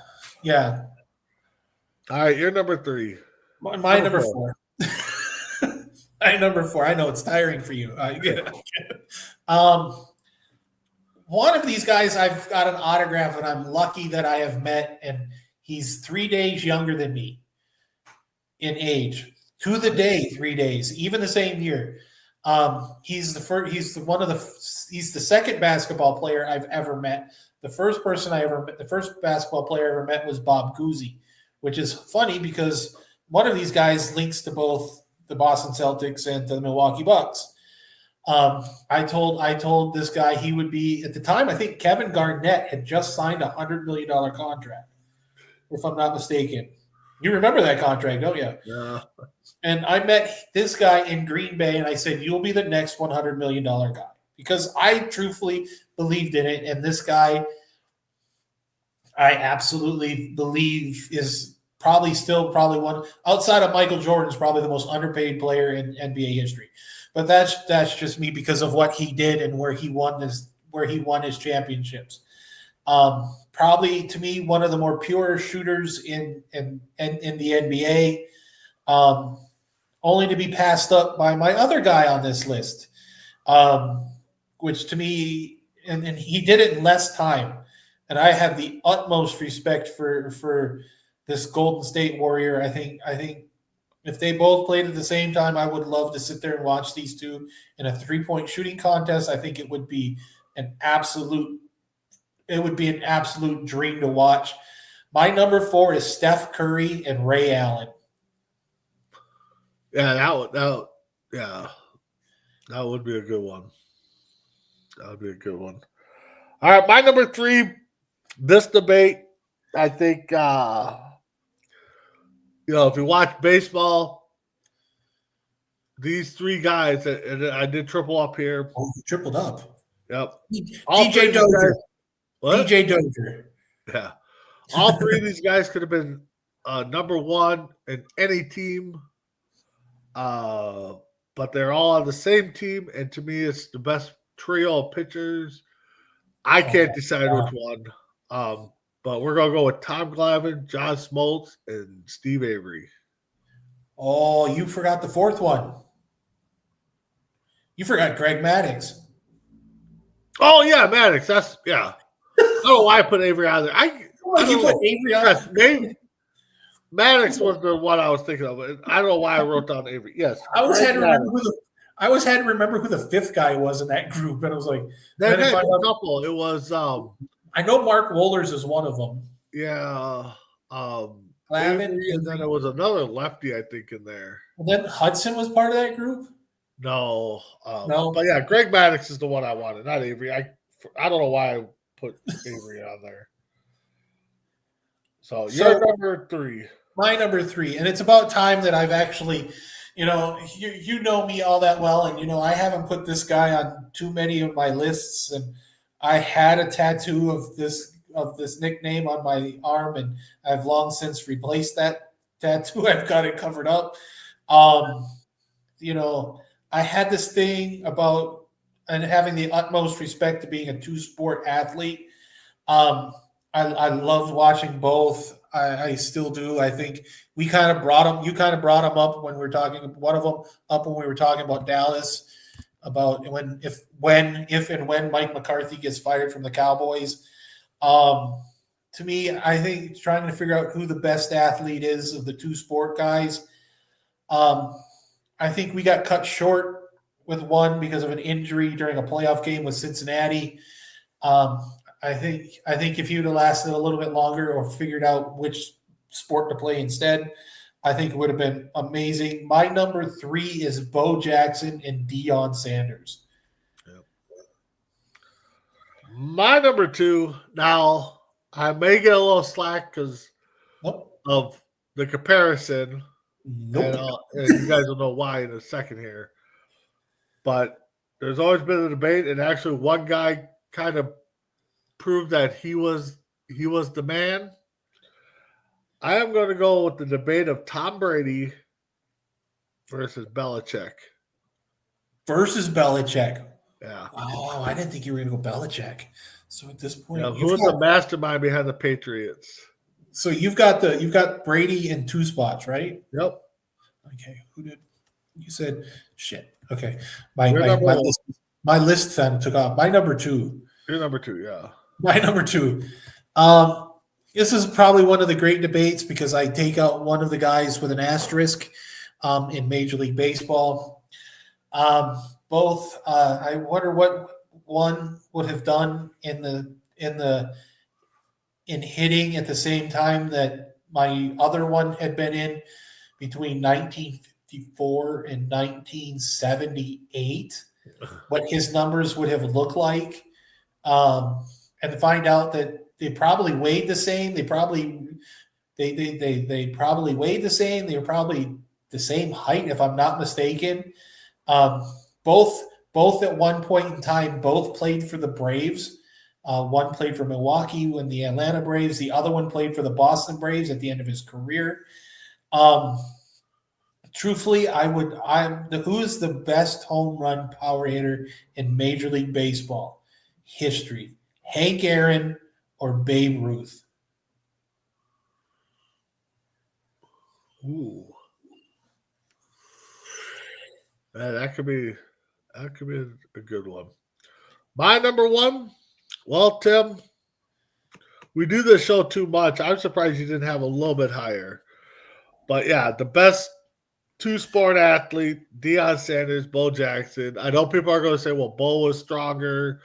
All right, you're number 3. My number 4. My number 4. I know it's tiring for you. One of these guys I've got an autograph, and I'm lucky that I have met, and he's 3 days younger than me in age. To the day, 3 days, even the same year. He's the second basketball player I've ever met. The first basketball player I ever met was Bob Cousy, which is funny because one of these guys links to both the Boston Celtics and to the Milwaukee Bucks. I told this guy he would be, at the time, I think Kevin Garnett had just signed a $100 million contract. if I'm not mistaken. You remember that contract, don't you? Yeah. And I met this guy in Green Bay, and I said, "You'll be the next $100 million guy," because I truthfully believed in it. And this guy, I absolutely believe is probably one outside of Michael Jordan is probably the most underpaid player in NBA history. But that's just me because of what he did and where he won his championships. Probably to me one of the more pure shooters in the NBA. Only to be passed up by my other guy on this list, which to me, and he did it in less time. And I have the utmost respect for this Golden State Warrior. I think if they both played at the same time, I would love to sit there and watch these two in a 3-point shooting contest. I think it would be an absolute dream to watch. My number 4 is Steph Curry and Ray Allen. Yeah, that would be a good one. That would be a good one. All right, my number 3. This debate, I think, if you watch baseball, these 3 guys, and I did triple up here. Oh, you tripled up. Yep. DJ Dozier. What? DJ Dozier. Yeah. All 3 of these guys could have been number 1 in any team. But they're all on the same team, and to me, it's the best trio of pitchers. I can't decide which one. But we're gonna go with Tom Glavine, John Smoltz, and Steve Avery. Oh, you forgot the 4th one. You forgot Greg Maddux. Oh yeah, Maddox. That's yeah. I don't know why I put Avery on there. You put Avery on. Yes, maybe Maddox was the one I was thinking of. I don't know why I wrote down Avery. Yes, I always had to remember who the 5th guy was in that group, and I was like, that had a couple. It was I know Mark Wohlers is one of them. Yeah, Glavine, and then there was another lefty I think in there. And then Hudson was part of that group. No, No, but yeah, Greg Maddux is the one I wanted, not Avery. I don't know why I put Avery on there. So you're number 3. My number 3, and it's about time that I've actually, you know me all that well, and I haven't put this guy on too many of my lists, and I had a tattoo of this nickname on my arm, and I've long since replaced that tattoo. I've got it covered up. I had this thing about and having the utmost respect to being a 2-sport athlete. I loved watching both. I still do. I think we kind of brought them. You kind of brought them up when we were talking. One of them up when we were talking about Dallas, about if and when Mike McCarthy gets fired from the Cowboys. To me, I think trying to figure out who the best athlete is of the 2-sport guys. I think we got cut short with one because of an injury during a playoff game with Cincinnati. I think if you'd have lasted a little bit longer or figured out which sport to play instead, I think it would have been amazing. My number 3 is Bo Jackson and Deion Sanders. Yep. My number 2, now I may get a little slack because of the comparison. Nope. And you guys will know why in a second here. But there's always been a debate, and actually one guy kind of proved that he was the man. I am going to go with the debate of Tom Brady versus Belichick. Versus Belichick. Yeah. Oh, I didn't think you were going to go Belichick. So at this point, who is the mastermind behind the Patriots? So you've got Brady in 2 spots, right? Yep. Okay. Who did you said? Shit. Okay. My list then took off. My number 2. You're number 2. Yeah. My number 2. This is probably one of the great debates because I take out one of the guys with an asterisk in Major League Baseball. Both. I wonder what one would have done in hitting at the same time that my other one had been in between 1954 and 1978. What his numbers would have looked like. And to find out that they probably weighed the same. They probably They probably weighed the same. They were probably the same height, if I'm not mistaken. Um, both at one point in time, both played for the Braves. One played for Milwaukee when the Atlanta Braves. The other one played for the Boston Braves at the end of his career. Truthfully, who is the best home run power hitter in Major League Baseball history? Hank Aaron or Babe Ruth? Ooh. That could be a good one. My number one, well, Tim, we do this show too much. I'm surprised you didn't have a little bit higher. But yeah, the best two-sport athlete, Deion Sanders, Bo Jackson. I know people are going to say, well, Bo was stronger.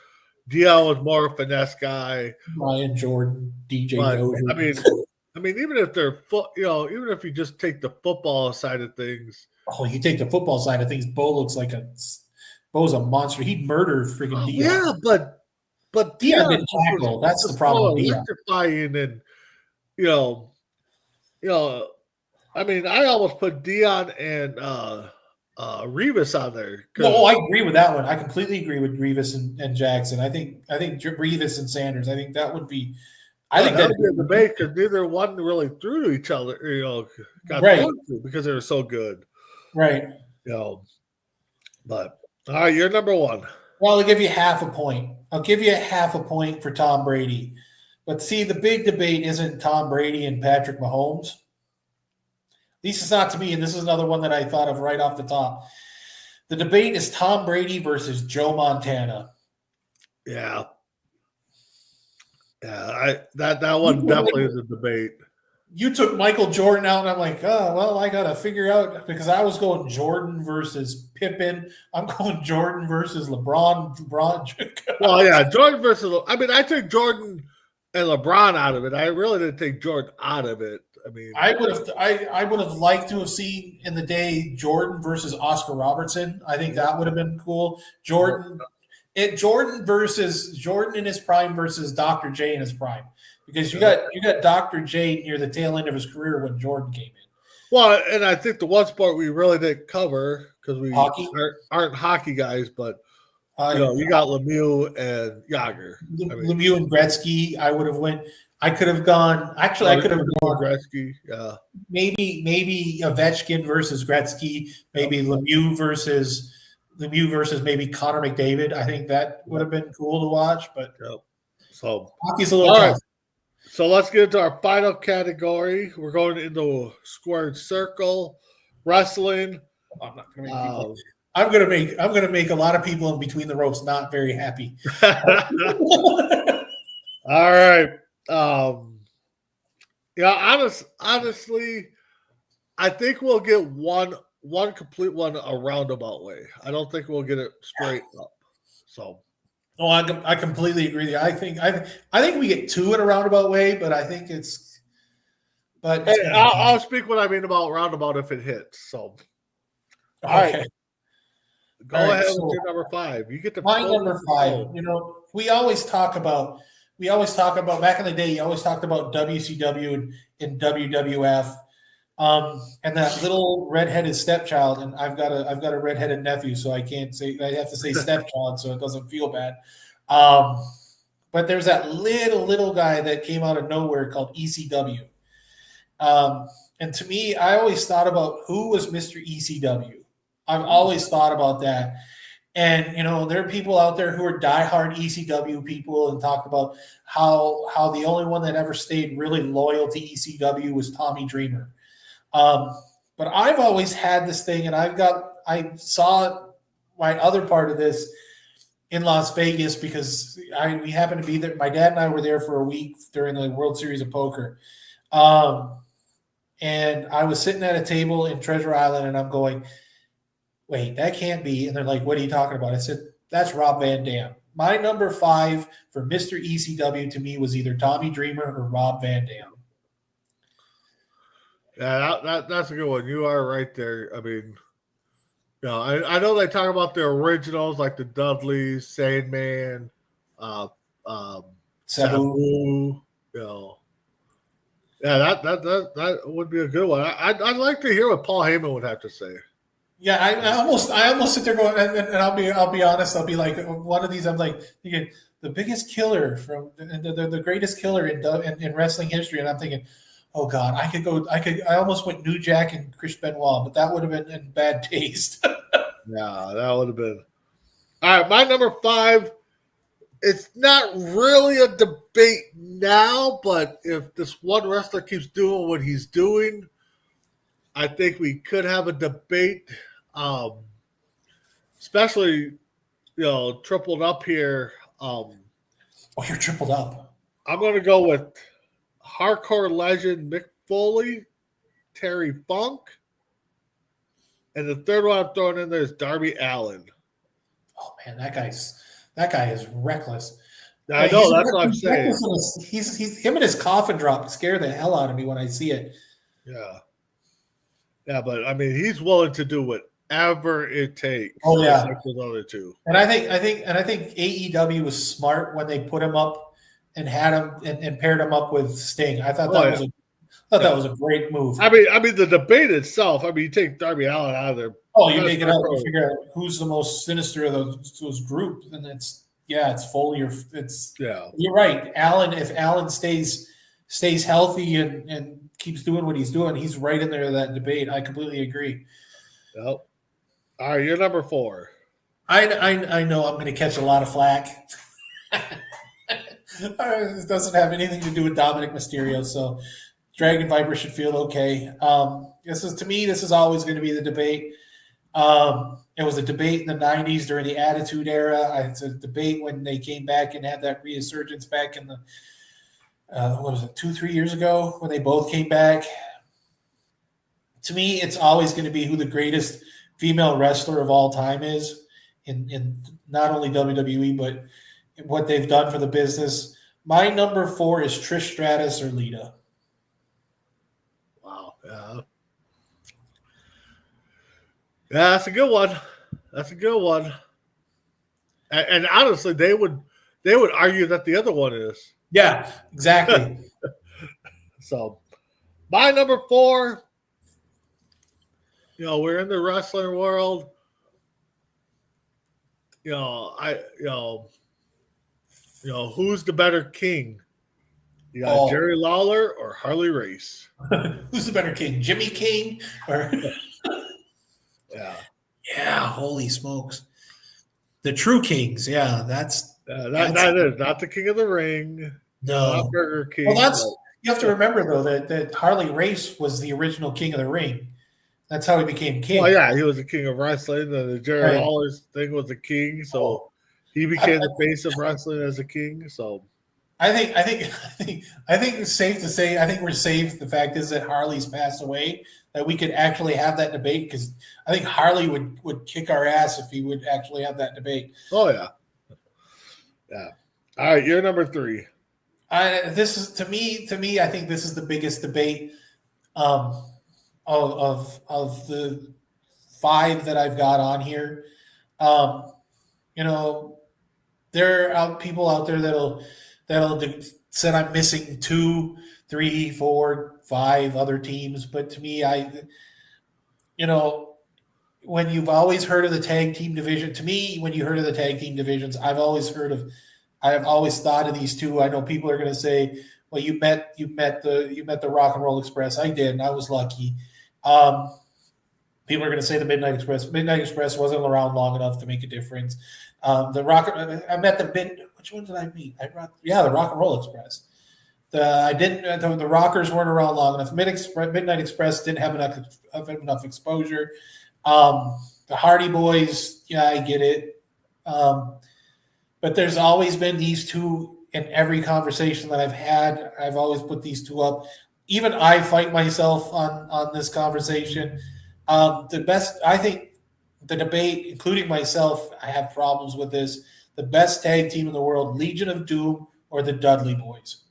Deion was more a finesse guy. Ryan Jordan, DJ But Dozier. I mean, even if they're even if you just take the football side of things. Oh, you take the football side of things, Bo's a monster. He'd murder freaking Deion. Yeah, but Deion didn't tackle. That's the problem with Deion. Electrifying and I mean, I almost put Deion and Revis on there. No, I agree with that one. I completely agree with Revis and Jackson. I think Revis and Sanders. I think that would be. I think that would be a debate because neither one really threw to each other. Got thrown to because they were so good. Right. But all right, you're number one. Well, I'll give you half a point. I'll give you half a point for Tom Brady. But see, the big debate isn't Tom Brady and Patrick Mahomes. At least it's not to me, and this is another one that I thought of right off the top. The debate is Tom Brady versus Joe Montana. Yeah. Yeah, that one definitely is a debate. You took Michael Jordan out, and I'm like, oh, well, I got to figure out, because I was going Jordan versus Pippen. I'm going Jordan versus LeBron. Well, yeah, Jordan versus – I mean, I took Jordan and LeBron out of it. I really didn't take Jordan out of it. I mean, I would have liked to have seen in the day Jordan versus Oscar Robertson. I think that would have been cool. Jordan in his prime versus Dr. J in his prime, because you got Dr. J near the tail end of his career when Jordan came in. Well, and I think the one sport we really didn't cover because we aren't hockey guys, but you got Lemieux and Yager. Lemieux and Gretzky. I would have went. I could have gone. Actually, I could have gone Gretzky. Yeah. Maybe Ovechkin versus Gretzky. Maybe Lemieux versus maybe Connor McDavid. I think that would have been cool to watch. But so hockey's a little tough. Right. So let's get into our final category. We're going into squared circle, wrestling. I'm gonna make a lot of people in between the ropes not very happy. All right. Honestly, I think we'll get one complete one a roundabout way. I don't think we'll get it straight up. So, I completely agree with you. I think we get two in a roundabout way, but I think it's. But I'll speak what I mean about roundabout if it hits. So, all right. Go ahead with your number 5. You get to my number 5. We always talk about back in the day. You always talked about WCW and WWF, and that little redheaded stepchild. And I've got a redheaded nephew, so I can't say. I have to say stepchild, so it doesn't feel bad. But there's that little guy that came out of nowhere called ECW. And to me, I always thought about who was Mr. ECW. I've always thought about that. And, there are people out there who are diehard ECW people and talk about how the only one that ever stayed really loyal to ECW was Tommy Dreamer. But I've always had this thing, and I saw my other part of this in Las Vegas because we happened to be there. My dad and I were there for a week during the World Series of Poker. And I was sitting at a table in Treasure Island, and I'm going, wait, that can't be. And they're like, what are you talking about? I said, that's Rob Van Dam. My number 5 for Mr. ECW to me was either Tommy Dreamer or Rob Van Dam. Yeah, that's a good one. You are right there. I mean, I know they talk about the originals like the Dudleys, Sandman, Sabu. Yeah, that would be a good one. I'd like to hear what Paul Heyman would have to say. Yeah, I almost sit there going, and I'll be honest. I'll be like one of these. I'm like thinking the biggest killer from the greatest killer in wrestling history, and I'm thinking, oh God, I almost went New Jack and Chris Benoit, but that would have been in bad taste. Yeah, that would have been. All right, my number 5. It's not really a debate now, but if this one wrestler keeps doing what he's doing, I think we could have a debate. Especially, tripled up here. Oh, you're tripled up. I'm going to go with hardcore legend Mick Foley, Terry Funk, and the third one I'm throwing in there is Darby Allin. Oh man, that guy is reckless. I know, that's what I'm saying. He's him and his coffin drop scare the hell out of me when I see it. Yeah. Yeah, but I mean, he's willing to do whatever it takes. Oh yeah, like those other two. And I think AEW was smart when they put him up and had him and paired him up with Sting. I thought that was a great move. I mean the debate itself. I mean, you take Darby Allin out of there. Oh, you take it out and figure out who's the most sinister of those groups, and it's Foley or it's. Yeah, you're right. If Allin stays healthy and keeps doing what he's doing, he's right in there in that debate. I completely agree. Yep. All right, you're number 4. I know I'm going to catch a lot of flack. It doesn't have anything to do with Dominic Mysterio, so Dragon Viper should feel okay. This is always going to be the debate. It was a debate in the 90s during the Attitude Era. It's a debate when they came back and had that resurgence back in the, 2-3 years ago when they both came back. To me, it's always going to be who the greatest female wrestler of all time is in not only WWE, but what they've done for the business. My number 4 is Trish Stratus or Lita. Wow. Yeah. Yeah, that's a good one. That's a good one. And honestly, they would argue that the other one is. Yeah, exactly. So, my number 4. We're in the wrestling world. Who's the better king? You got Jerry Lawler or Harley Race? Who's the better king? Jimmy King or Yeah, holy smokes. The true kings, yeah, that is not the King of the Ring. No. Not Burger King. Well, you have to remember though that Harley Race was the original King of the Ring. That's how he became king. Well, yeah, he was the king of wrestling. The Jerry Lawler's thing was the king, so he became the face of wrestling as a king. So I think it's safe to say. I think we're safe. The fact is that Harley's passed away. That we could actually have that debate because I think Harley would kick our ass if he would actually have that debate. Oh yeah, yeah. All right, you're number 3. This is to me. I think this is the biggest debate of the 5 that I've got on here. There are people out there that'll said I'm missing 2, 3, 4, 5 other teams, but to me, when you've always heard of the tag team division, to me, when you heard of the tag team divisions, I've always thought of these 2. I know people are going to say, well, you met the Rock and Roll Express. I did, and I was lucky. People are going to say the Midnight Express. Midnight Express wasn't around long enough to make a difference. I met which one did I meet? The Rock and Roll Express. The Rockers weren't around long enough. Midnight Express didn't have enough exposure. The Hardy Boys, yeah, I get it. But there's always been these 2 in every conversation that I've had. I've always put these 2 up. Even I fight myself on this conversation. I think the debate, including myself, I have problems with this. The best tag team in the world, Legion of Doom or the Dudley Boys.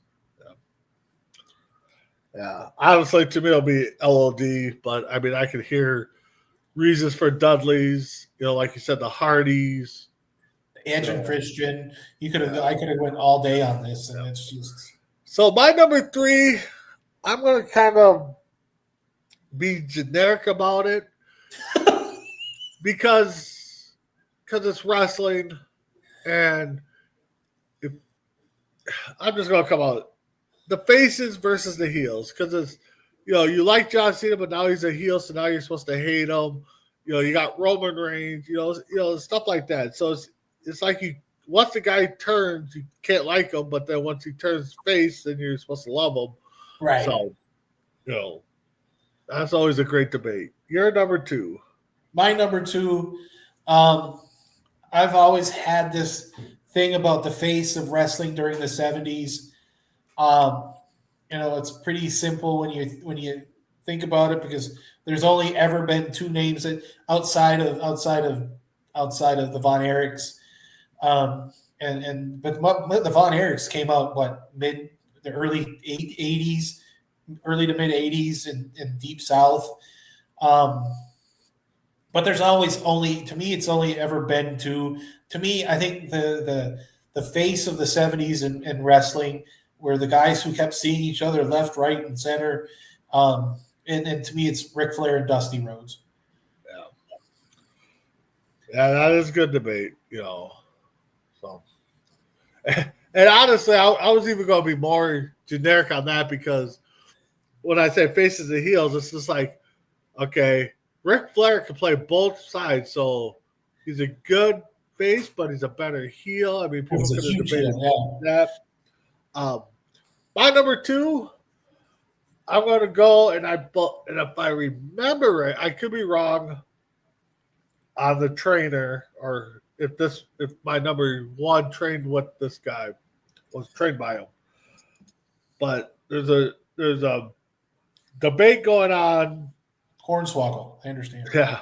Yeah. Honestly, to me, it'll be LOD, but I mean, I could hear reasons for Dudley's, like you said, the Hardys. Edge and Christian. I could have went all day on this, and it's just. So my number 3, I'm going to kind of be generic about it because it's wrestling, and if, I'm just going to come out the faces versus the heels because it's you like John Cena, but now he's a heel, so now you're supposed to hate him. You got Roman Reigns, stuff like that. So it's like you once the guy turns, you can't like him, but then once he turns face, then you're supposed to love him. Right. So that's always a great debate. You're number 2. My number 2, I've always had this thing about the face of wrestling during the 70s. It's pretty simple when you think about it because there's only ever been 2 names that outside of the Von Erichs, but the Von Erichs came out the early 80s, early to mid 80s in Deep South. But there's always it's only ever been 2. To me, I think the face of the 70s in wrestling were the guys who kept seeing each other left, right, and center. And to me, it's Ric Flair and Dusty Rhodes. Yeah, that is a good debate, So, and honestly, I was even going to be more generic on that because when I say faces and heels, it's just like, okay, Ric Flair can play both sides, so he's a good face, but he's a better heel. I mean, people could have debated that. My number 2, I'm going to go, and if I remember right, I could be wrong on the trainer, or if my number 1 trained with this guy, was trained by him. But there's a debate going on. Hornswoggle, I understand. Yeah.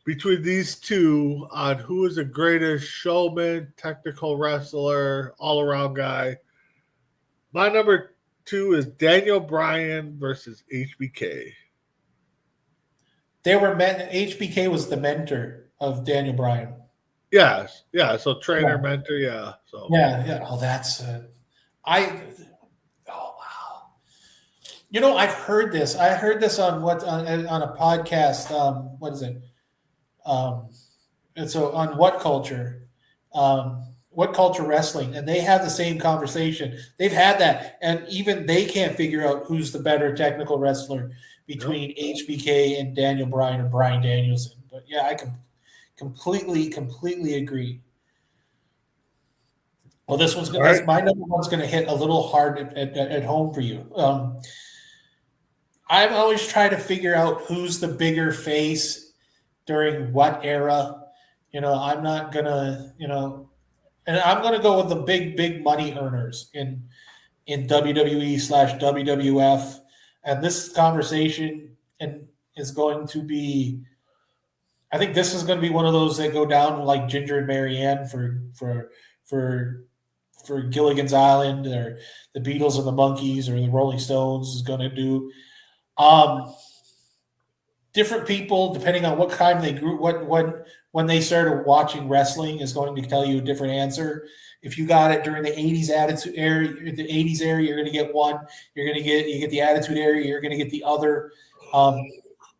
Between these 2 on who is the greatest showman, technical wrestler, all-around guy. My number 2 is Daniel Bryan versus HBK. HBK was the mentor of Daniel Bryan. Yes. Yeah. So trainer, mentor. Yeah. So yeah. Oh, that's oh wow. I've heard this. I heard this on a podcast. What is it? And so on What Culture, Wrestling, and they have the same conversation. They've had that, and even they can't figure out who's the better technical wrestler between HBK and Daniel Bryan or Bryan Danielson. But yeah, I can completely agree. Well, this one's good. Right. My number 1's going to hit a little hard at home for you. I've always tried to figure out who's the bigger face during what era. I'm not gonna, and I'm gonna go with the big money earners in WWE/WWF. And this conversation is going to be, I think this is going to be one of those that go down like Ginger and Marianne for Gilligan's Island, or the Beatles and the Monkees, or the Rolling Stones is going to do. Different people, depending on what time they grew, when they started watching wrestling, is going to tell you a different answer. If you got it during the 80s Attitude Era, you're going to get one. You get the Attitude Era, you're going to get the other.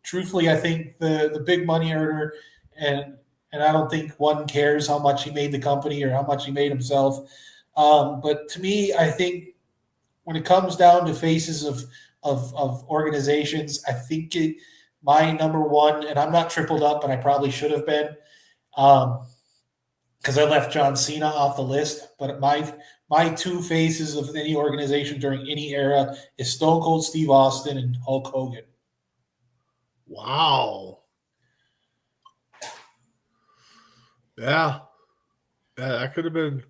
Truthfully, I think the big money earner, and I don't think one cares how much he made the company or how much he made himself. But to me, I think when it comes down to faces of organizations, I think my number 1, and I'm not tripled up, and I probably should have been, because I left John Cena off the list. But my 2 faces of any organization during any era is Stone Cold Steve Austin and Hulk Hogan. Wow. Yeah, that could have been.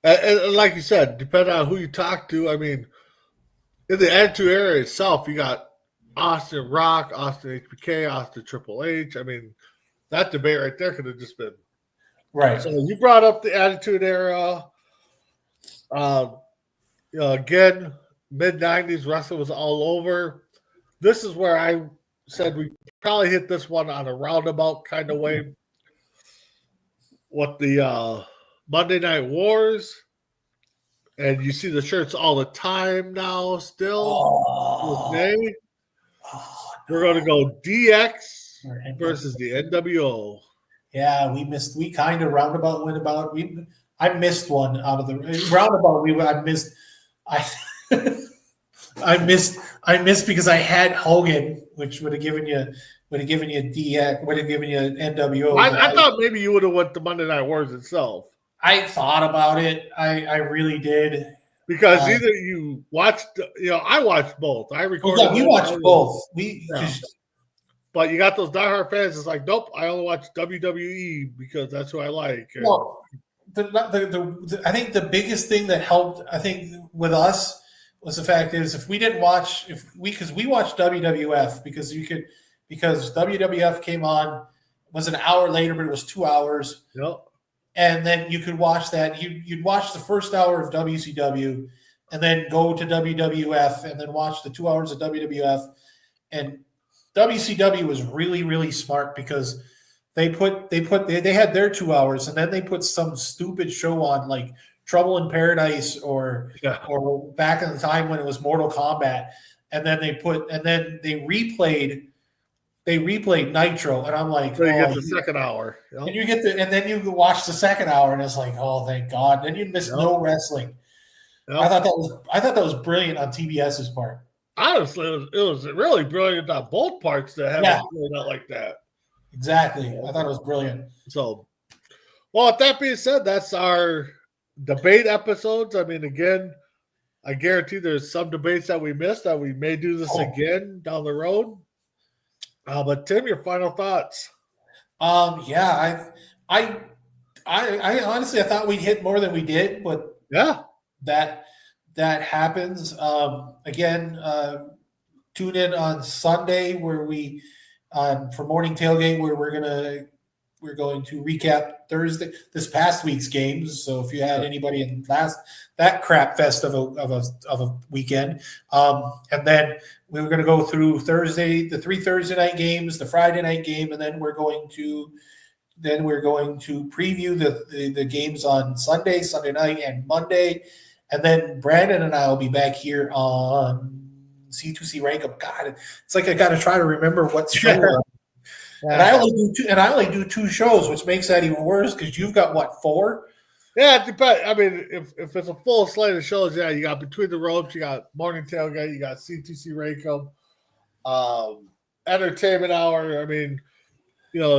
And like you said, depending on who you talk to, I mean, in the Attitude Era itself, you got Austin Rock, Austin HBK, Austin Triple H. I mean, that debate right there could have just been right. So you brought up the Attitude Era. Again, mid '90s wrestling was all over. This is where I said we probably hit this one on a roundabout kind of way. What the Monday Night Wars And you see the shirts all the time now still. Oh, Okay. oh, We're going to go DX Or NWO. versus the NWO. Yeah, we kind of roundabout went about. I missed one out of the roundabout. I missed. I I missed because I had Hogan, which would have given you DX, would have given you NWO. I thought maybe you would have went to Monday Night Wars itself. I thought about it. I really did. Because either you watched, I watched both. I recorded. Yeah, we watched both. But you got those diehard fans. It's like, nope, I only watch WWE because that's who I like. And, well, I think the biggest thing that helped, I think, with us was the fact is if we didn't watch, because we watched WWF because WWF came on, was an hour later, but it was 2 hours. Yep. And then you could watch that. You'd watch the first hour of WCW and then go to WWF and then watch the 2 hours of WWF. And WCW was really, really smart because they had their 2 hours and then they put some stupid show on like Trouble in Paradise or back in the time when it was Mortal Kombat. And then they replayed Nitro, and I'm like, so you get the second hour, and then you watch the second hour, and it's like, oh, thank God. Then you miss no wrestling. Yep. I thought that was brilliant on TBS's part. Honestly, it was really brilliant on both parts to have it played out like that. Exactly, I thought it was brilliant. So, well, with that being said, that's our debate episodes. I mean, again, I guarantee there's some debates that we missed that we may do this again down the road. But Tim, your final thoughts? I honestly I thought we'd hit more than we did, but that happens. Again, tune in on Sunday where for morning tailgate where we're going to recap this past week's games. So if you had anybody in that crap fest of a weekend, and then we were going to go through the 3 Thursday night games, the Friday night game, and then we're going to preview the games on Sunday night, and Monday, and then Brandon and I will be back here on C2C Rankem. God, it's like I got to try to remember what show. And I only do 2 shows, which makes that even worse because you've got what, 4? Yeah, it depends. I mean, if it's a full slate of shows, you got Between the Ropes, you got Morning Tailgate, you got C2C Rankem, Entertainment Hour. I mean,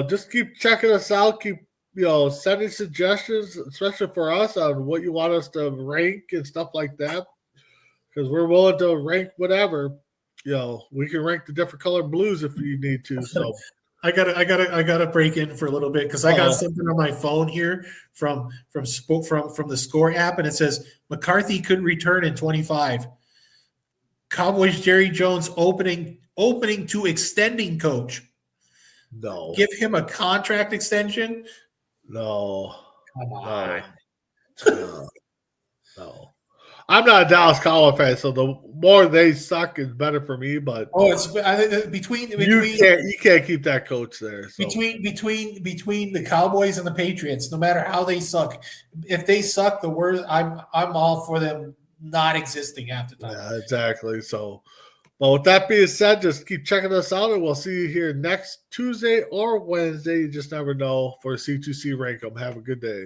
just keep checking us out. Keep sending suggestions, especially for us on what you want us to rank and stuff like that, because we're willing to rank whatever. We can rank the different color blues if you need to. So. I gotta break in for a little bit because I got something on my phone here from the Score app, and it says McCarthy could return in 25. Cowboys Jerry Jones opening to extending coach. No, give him a contract extension. No, come on. No. I'm not a Dallas Cowboys fan, so the more they suck is better for me. But between you can't keep that coach there. So. Between the Cowboys and the Patriots, no matter how they suck, if they suck, the worst. I'm all for them not existing half the time. Yeah, exactly. So, well, with that being said, just keep checking us out, and we'll see you here next Tuesday or Wednesday. You just never know. For C2C Rankem, have a good day.